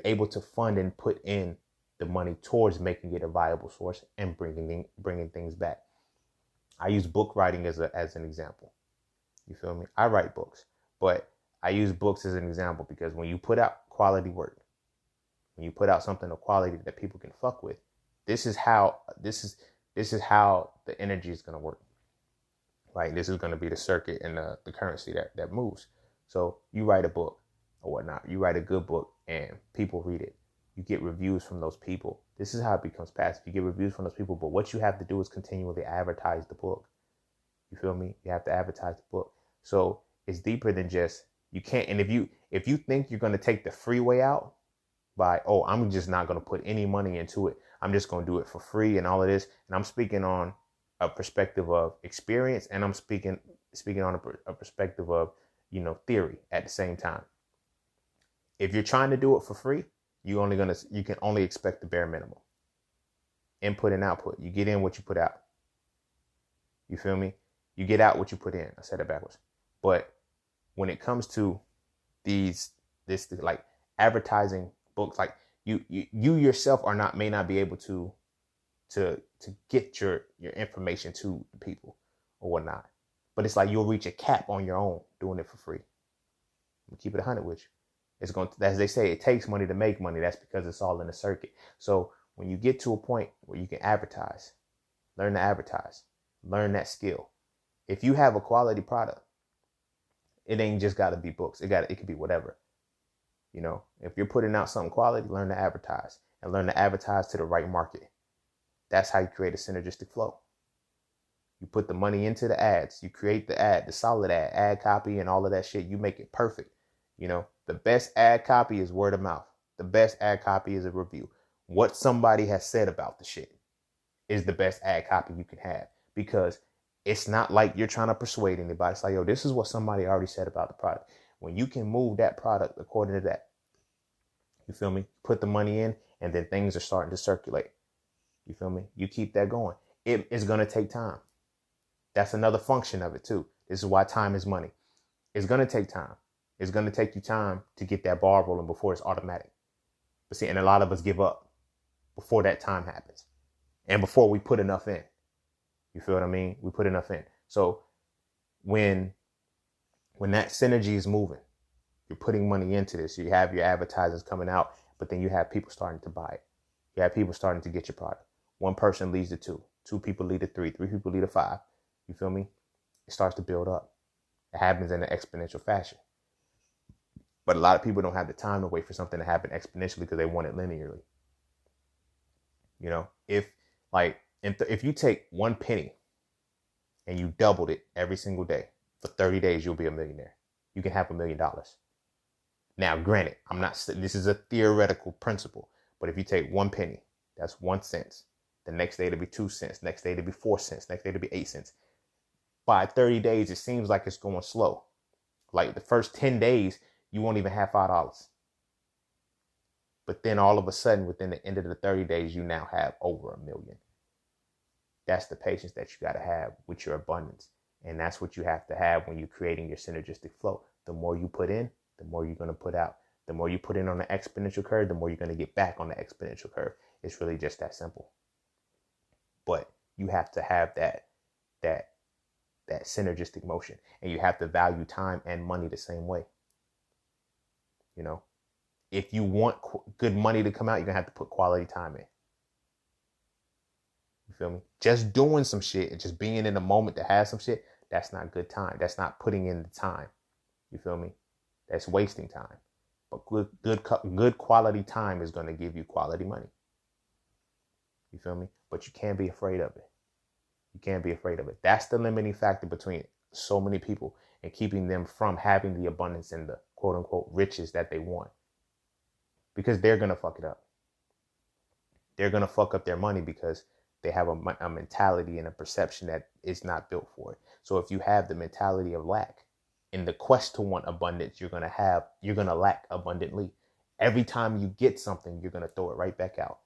able to fund and put in the money towards making it a viable source and bringing things back. I use book writing as an example. You feel me? I write books, but I use books as an example because when you put out quality work, when you put out something of quality that people can fuck with, this is how the energy is going to work. Right? This is going to be the circuit and the currency that moves. So you write a book or whatnot. You write a good book and people read it. You get reviews from those people. This is how it becomes passive. You get reviews from those people, but what you have to do is continually advertise the book. You feel me? You have to advertise the book. So it's deeper than just, you can't. And if you think you're going to take the free way out by, I'm just not going to put any money into it, I'm just going to do it for free and all of this. And I'm speaking on a perspective of experience, and I'm speaking on a perspective of, theory at the same time. If you're trying to do it for free, you can only expect the bare minimum. Input and output. You get in what you put out. You feel me? You get out what you put in. I said it backwards. But when it comes to this like advertising books, like you yourself may not be able to get your information to the people or whatnot. But it's like you'll reach a cap on your own doing it for free. Keep it 100 with you. It's going to, as they say, it takes money to make money. That's because it's all in the circuit. So when you get to a point where you can advertise, learn to advertise, learn that skill. If you have a quality product, it ain't just got to be books. It could be whatever. You know, if you're putting out something quality, learn to advertise and learn to advertise to the right market. That's how you create a synergistic flow. You put the money into the ads. You create the ad, the solid ad copy and all of that shit. You make it perfect. You know, the best ad copy is word of mouth. The best ad copy is a review. What somebody has said about the shit is the best ad copy you can have, because it's not like you're trying to persuade anybody. It's like, yo, this is what somebody already said about the product. When you can move that product according to that, you feel me? Put the money in and then things are starting to circulate. You feel me? You keep that going. It is going to take time. That's another function of it too. This is why time is money. It's going to take time. It's going to take you time to get that ball rolling before it's automatic. But see, and a lot of us give up before that time happens and before we put enough in. You feel what I mean? We put enough in. So when that synergy is moving, you're putting money into this. You have your advertisers coming out, but then you have people starting to buy it. You have people starting to get your product. One person leads to two. Two people lead to three. Three people lead to five. You feel me? It starts to build up. It happens in an exponential fashion. But a lot of people don't have the time to wait for something to happen exponentially because they want it linearly. You know, if you take 1 penny and you doubled it every single day for 30 days, you'll be a millionaire. You can have $1 million. Now, granted, this is a theoretical principle, but if you take 1 penny, that's 1 cent. The next day it'll be 2 cents. Next day it'll be 4 cents. Next day it'll be 8 cents. By 30 days, it seems like it's going slow. Like the first 10 days, you won't even have $5. But then all of a sudden, within the end of the 30 days, you now have over $1 million. That's the patience that you got to have with your abundance. And that's what you have to have when you're creating your synergistic flow. The more you put in, the more you're going to put out. The more you put in on the exponential curve, the more you're going to get back on the exponential curve. It's really just that simple. But you have to have that synergistic motion, and you have to value time and money the same way. You know, if you want good money to come out, you're gonna have to put quality time in. You feel me? Just doing some shit and just being in the moment to have some shit, that's not good time. That's not putting in the time. You feel me? That's wasting time. But good quality time is gonna give you quality money. You feel me? But you can't be afraid of it. You can't be afraid of it. That's the limiting factor between so many people and keeping them from having the abundance and the quote unquote riches that they want. Because they're going to fuck it up. They're going to fuck up their money because they have a mentality and a perception that is not built for it. So if you have the mentality of lack in the quest to want abundance, you're going to lack abundantly. Every time you get something, you're going to throw it right back out.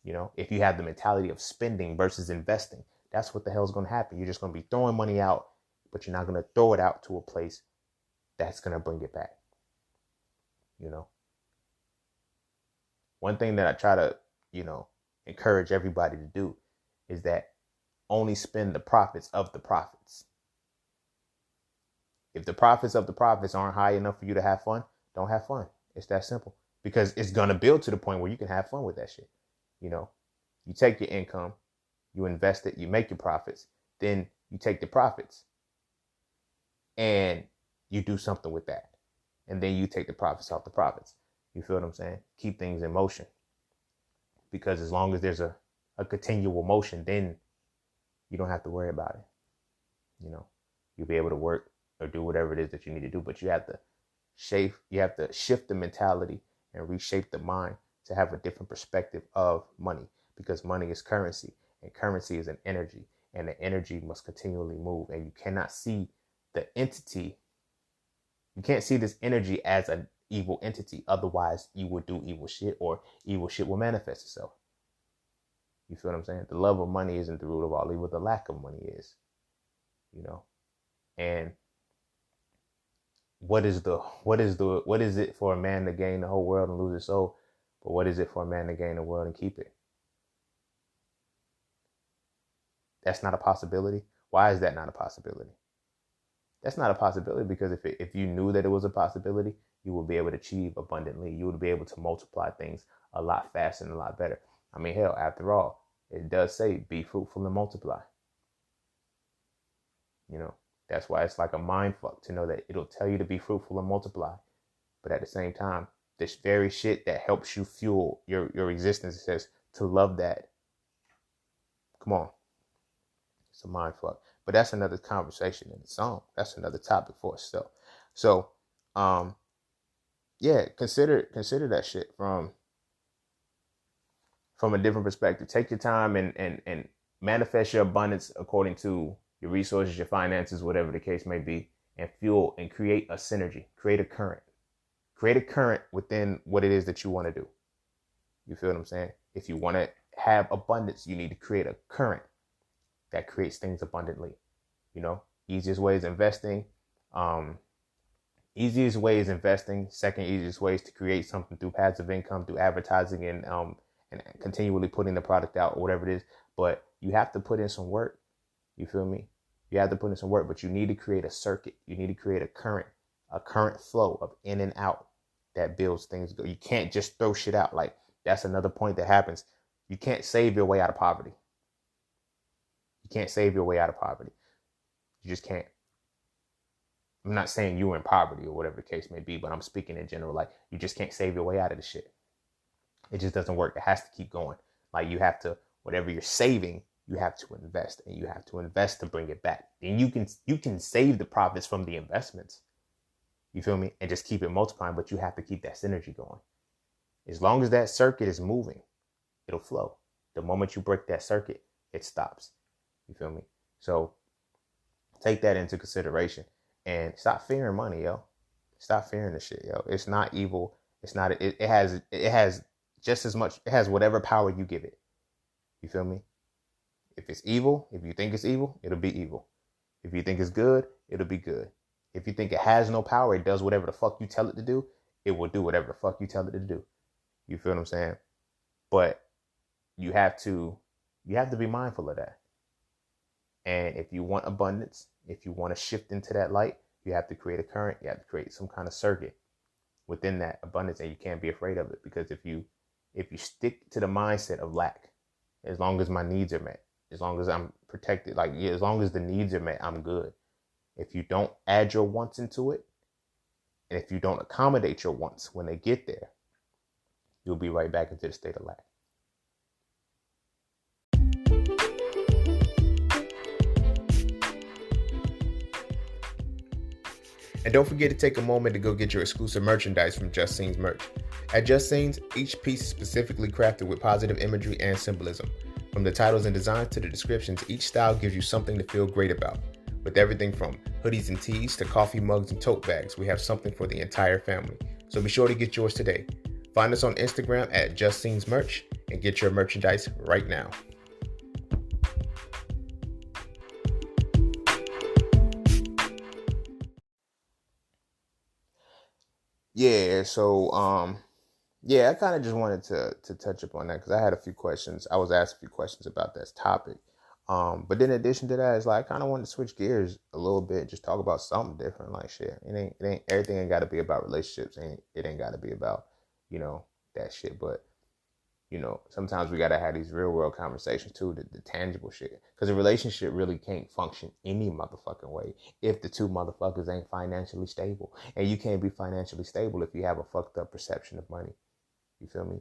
You know, if you have the mentality of spending versus investing, that's what the hell is going to happen. You're just going to be throwing money out, but you're not going to throw it out to a place that's going to bring it back. You know, one thing that I try to, encourage everybody to do is that only spend the profits of the profits. If the profits of the profits aren't high enough for you to have fun, don't have fun. It's that simple, because it's going to build to the point where you can have fun with that shit. You know, you take your income, you invest it, you make your profits, then you take the profits and you do something with that. And then you take the profits off the profits. You feel what I'm saying? Keep things in motion. Because as long as there's a continual motion, then you don't have to worry about it. You know, you'll be able to work or do whatever it is that you need to do. But you have to shift the mentality and reshape the mind to have a different perspective of money, because money is currency and currency is an energy, and the energy must continually move. And you cannot see the entity. You can't see this energy as an evil entity. Otherwise, you would do evil shit, or evil shit will manifest itself. You feel what I'm saying? The love of money isn't the root of all evil. The lack of money is, and what is it for a man to gain the whole world and lose his soul? But what is it for a man to gain the world and keep it? That's not a possibility. Why is that not a possibility? That's not a possibility because if you knew that it was a possibility, you would be able to achieve abundantly. You would be able to multiply things a lot faster and a lot better. I mean, hell, after all, it does say be fruitful and multiply. You know, that's why it's like a mind fuck to know that it'll tell you to be fruitful and multiply. But at the same time, this very shit that helps you fuel your existence says to love that. Come on. It's a mind fuck. But that's another conversation in the song. That's another topic for itself. So, yeah, consider that shit from a different perspective. Take your time and manifest your abundance according to your resources, your finances, whatever the case may be, and fuel and create a synergy, create a current. Create a current within what it is that you want to do. You feel what I'm saying? If you want to have abundance, you need to create a current that creates things abundantly. You know, easiest way is investing. Easiest way is investing. Second easiest way is to create something through passive income, through advertising and continually putting the product out or whatever it is. But you have to put in some work. You feel me? You have to put in some work, but you need to create a circuit. You need to create a current flow of in and out that builds things. You can't just throw shit out. Like, that's another point that happens. You can't save your way out of poverty. You can't save your way out of poverty. You just can't. I'm not saying you're in poverty or whatever the case may be, but I'm speaking in general. Like, you just can't save your way out of the shit. It just doesn't work. It has to keep going. Like, you have to, whatever you're saving, you have to invest, and you have to invest to bring it back. Then you can save the profits from the investments. You feel me? And just keep it multiplying, but you have to keep that synergy going. As long as that circuit is moving, it'll flow. The moment you break that circuit, it stops. You feel me? So take that into consideration and stop fearing money, yo. Stop fearing the shit, yo. It's not evil. It's not, it has just as much, it has whatever power you give it. You feel me? If it's evil, if you think it's evil, it'll be evil. If you think it's good, it'll be good. If you think it has no power, it does whatever the fuck you tell it to do, it will do whatever the fuck you tell it to do. You feel what I'm saying? But you have to be mindful of that. And if you want abundance, if you want to shift into that light, you have to create a current. You have to create some kind of circuit within that abundance, and you can't be afraid of it. Because if you stick to the mindset of lack, as long as my needs are met, as long as I'm protected, as long as the needs are met, I'm good. If you don't add your wants into it, and if you don't accommodate your wants when they get there, you'll be right back into the state of lack. And don't forget to take a moment to go get your exclusive merchandise from Just Scenes merch. At Just Scenes, each piece is specifically crafted with positive imagery and symbolism. From the titles and designs to the descriptions, each style gives you something to feel great about. With everything from hoodies and tees to coffee mugs and tote bags, we have something for the entire family. So be sure to get yours today. Find us on Instagram at Just Scenes merch and get your merchandise right now. Yeah, so I kind of just wanted to touch upon that because I had a few questions. I was asked a few questions about this topic. But then in addition to that, it's like I kind of wanted to switch gears a little bit, just talk about something different. Like shit, it ain't everything ain't got to be about relationships, and it ain't got to be about that shit. But sometimes we gotta have these real world conversations too, the tangible shit. Because a relationship really can't function any motherfucking way if the two motherfuckers ain't financially stable. And you can't be financially stable if you have a fucked up perception of money. You feel me?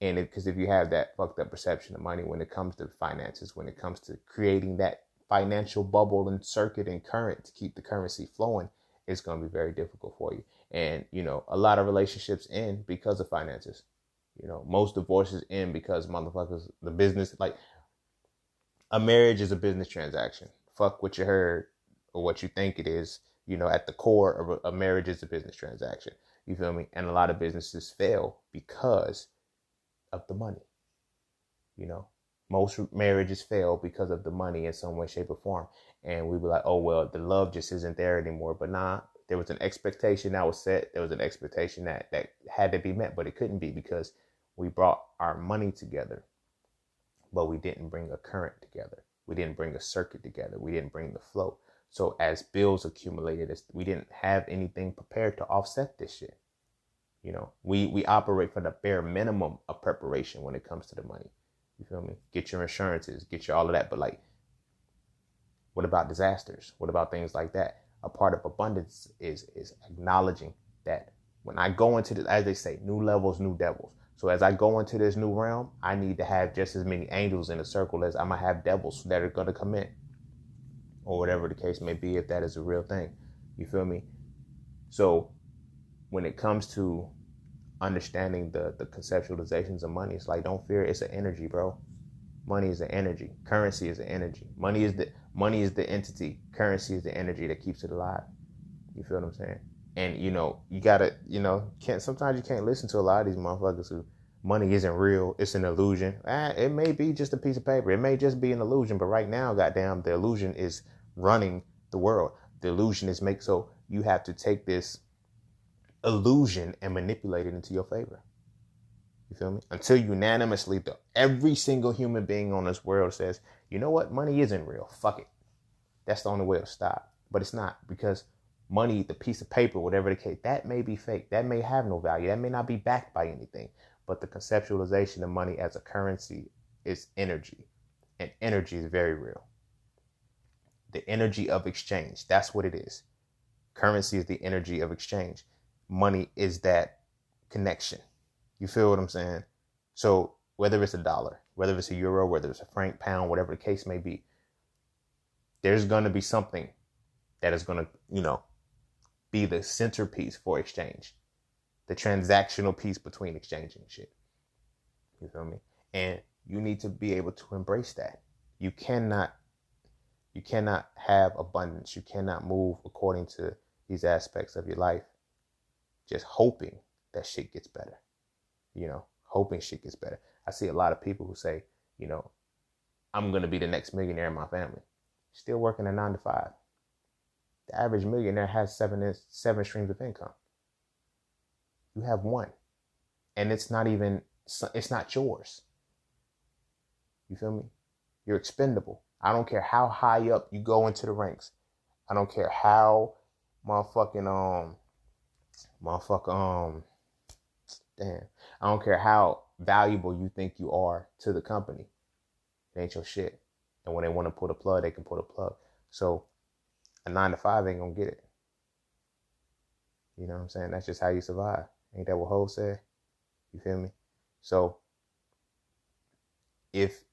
And because if you have that fucked up perception of money when it comes to finances, when it comes to creating that financial bubble and circuit and current to keep the currency flowing, it's going to be very difficult for you. And, a lot of relationships end because of finances. Most divorces end because motherfuckers, the business, like a marriage is a business transaction. Fuck what you heard or what you think it is. At the core of a marriage is a business transaction. You feel me? And a lot of businesses fail because of the money. Most marriages fail because of the money in some way, shape, or form. And we be like, oh, well, the love just isn't there anymore. But nah, There was an expectation that was set. There was an expectation that had to be met, but it couldn't be because we brought our money together, but we didn't bring a current together. We didn't bring a circuit together. We didn't bring the flow. So as bills accumulated, we didn't have anything prepared to offset this shit. We operate for the bare minimum of preparation when it comes to the money. You feel me? Get your insurances, get your all of that. But like, what about disasters? What about things like that? A part of abundance is acknowledging that when I go into this, as they say, new levels, new devils. So as I go into this new realm, I need to have just as many angels in a circle as I'm going to have devils that are going to come in, or whatever the case may be, if that is a real thing. You feel me? So when it comes to understanding the conceptualizations of money, it's like, don't fear. It's an energy, bro. Money is an energy. Currency is an energy. Money is the entity. Currency is the energy that keeps it alive. You feel what I'm saying? And you gotta, sometimes you can't listen to a lot of these motherfuckers who money isn't real. It's an illusion. It may be just a piece of paper. It may just be an illusion. But right now, goddamn, the illusion is running the world. The illusion is so you have to take this illusion and manipulate it into your favor. You feel me? Until unanimously, every single human being on this world says, you know what? Money isn't real. Fuck it. That's the only way to stop. But it's not, because money, the piece of paper, whatever the case, that may be fake. That may have no value. That may not be backed by anything. But the conceptualization of money as a currency is energy. And energy is very real. The energy of exchange. That's what it is. Currency is the energy of exchange. Money is that connection. You feel what I'm saying? So whether it's a dollar, whether it's a euro, whether it's a franc, pound, whatever the case may be, there's going to be something that is going to, be the centerpiece for exchange, the transactional piece between exchanging shit. You feel me? And you need to be able to embrace that. You cannot have abundance. You cannot move according to these aspects of your life just hoping that shit gets better. Hoping shit gets better. I see a lot of people who say, I'm going to be the next millionaire in my family. Still working a 9 to 5. The average millionaire has seven streams of income. You have one. And it's not yours. You feel me? You're expendable. I don't care how high up you go into the ranks. I don't care how I don't care how valuable you think you are to the company. It ain't your shit. And when they want to pull the plug, they can pull the plug. So a 9 to 5 ain't gonna get it. You know what I'm saying? That's just how you survive. Ain't that what Ho said? You feel me? So if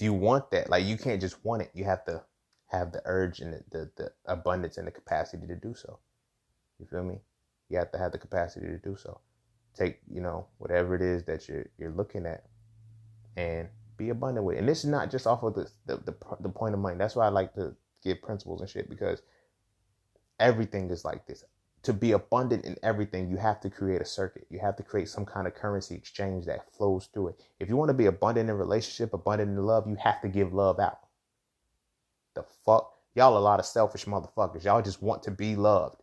you want that, like, you can't just want it. You have to have the urge and the abundance and the capacity to do so. You feel me? You have to have the capacity to do so. Take, whatever it is that you're looking at and be abundant with it. And this is not just off of the point of money. That's why I like to give principles and shit, because everything is like this. To be abundant in everything, you have to create a circuit. You have to create some kind of currency exchange that flows through it. If you want to be abundant in relationship, abundant in love, you have to give love out. The fuck? Y'all a lot of selfish motherfuckers. Y'all just want to be loved.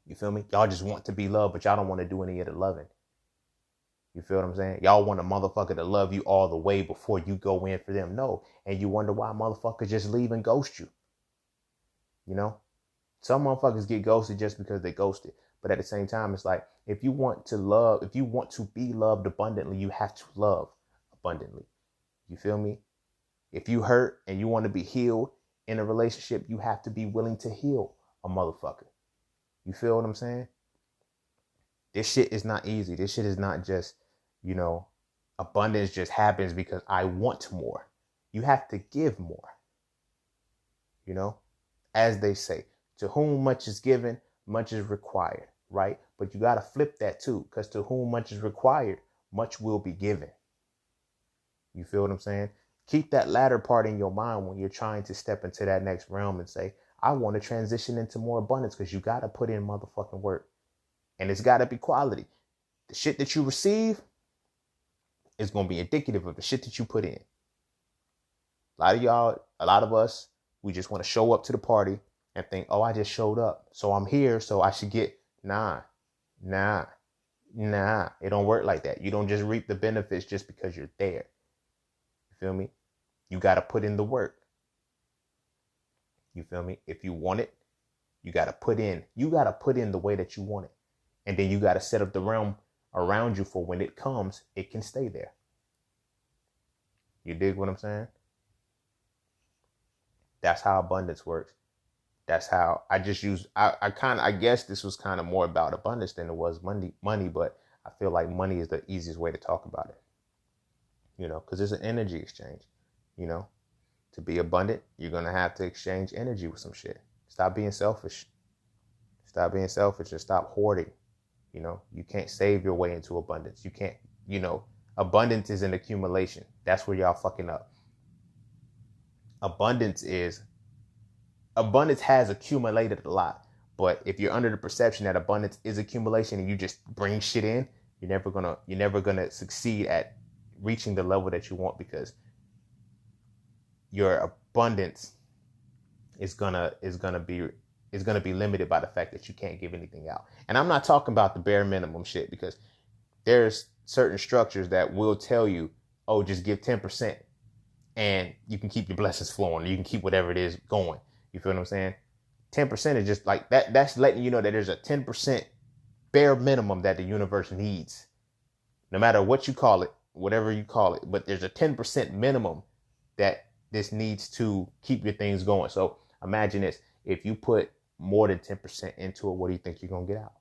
You feel me? Y'all just want to be loved, but y'all don't want to do any of the loving. You feel what I'm saying? Y'all want a motherfucker to love you all the way before you go in for them. No. And you wonder why motherfuckers just leave and ghost you. Some motherfuckers get ghosted just because they ghosted. But at the same time, it's like, if you want to be loved abundantly, you have to love abundantly. You feel me? If you hurt and you want to be healed in a relationship, you have to be willing to heal a motherfucker. You feel what I'm saying? This shit is not easy. This shit is not just, abundance just happens because I want more. You have to give more. As they say, to whom much is given, much is required, right? But you got to flip that too, because to whom much is required, much will be given. You feel what I'm saying? Keep that latter part in your mind when you're trying to step into that next realm and say, I want to transition into more abundance, because you got to put in motherfucking work. And it's got to be quality. The shit that you receive is going to be indicative of the shit that you put in. A lot of us, we just want to show up to the party and think, oh, I just showed up, so I'm here, so I should get. Nah, nah, nah. It don't work like that. You don't just reap the benefits just because you're there. You feel me? You got to put in the work. You feel me? If you want it, you got to put in. You got to put in the way that you want it. And then you got to set up the realm around you for when it comes, it can stay there. You dig what I'm saying? That's how abundance works. That's how I just use. I guess this was kind of more about abundance than it was money, but I feel like money is the easiest way to talk about it. You know, because it's an energy exchange. You know, to be abundant, you're going to have to exchange energy with some shit. Stop being selfish. Stop being selfish and stop hoarding. You know, you can't save your way into abundance. You can't, abundance is an accumulation. That's where y'all fucking up. Abundance has accumulated a lot. But if you're under the perception that abundance is accumulation and you just bring shit in, you're never gonna succeed at reaching the level that you want, because your abundance is gonna be limited by the fact that you can't give anything out. And I'm not talking about the bare minimum shit, because there's certain structures that will tell you, oh, just give 10% and you can keep your blessings flowing. You can keep whatever it is going. You feel what I'm saying? 10% is just like that. That's letting you know that there's a 10% bare minimum that the universe needs, no matter what you call it, whatever you call it. But there's a 10% minimum that this needs to keep your things going. So imagine this. If you put more than 10% into it, what do you think you're going to get out?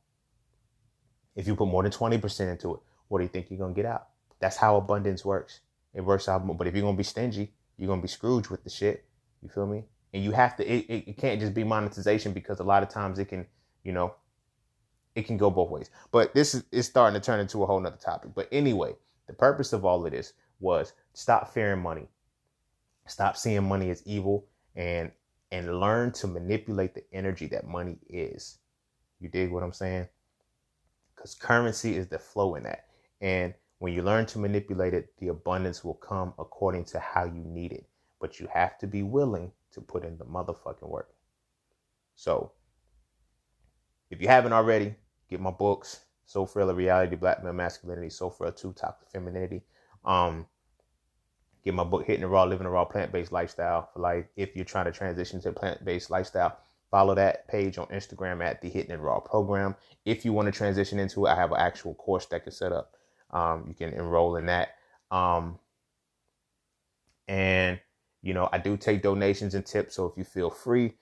If you put more than 20% into it, what do you think you're going to get out? That's how abundance works. It works out. But if you're going to be stingy, you're going to be Scrooge with the shit. You feel me? And you have to, it can't just be monetization, because a lot of times it can, it can go both ways. But this is starting to turn into a whole nother topic. But anyway, the purpose of all of this was stop fearing money. Stop seeing money as evil, and learn to manipulate the energy that money is. You dig what I'm saying? Because currency is the flow in that. And when you learn to manipulate it, the abundance will come according to how you need it. But you have to be willing to put in the motherfucking work. So if you haven't already, get my books: So Frail a Reality, Black Male Masculinity; So Frail 2, Toxic Femininity. Get my book, Hitting the Raw, Living a Raw Plant-Based Lifestyle for Life. If you're trying to transition to a plant-based lifestyle, follow that page on Instagram at the Hitting It Raw program. If you want to transition into it, I have an actual course that can set up. You can enroll in that. And, I do take donations and tips. So if you feel free,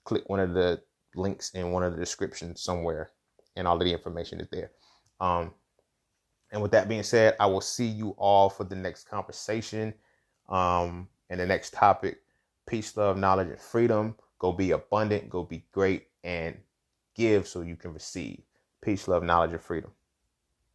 click one of the links in one of the descriptions somewhere, and all of the information is there. And with that being said, I will see you all for the next conversation, and the next topic: peace, love, knowledge, and freedom. Go be abundant, go be great, and give so you can receive. Peace, love, knowledge, and freedom.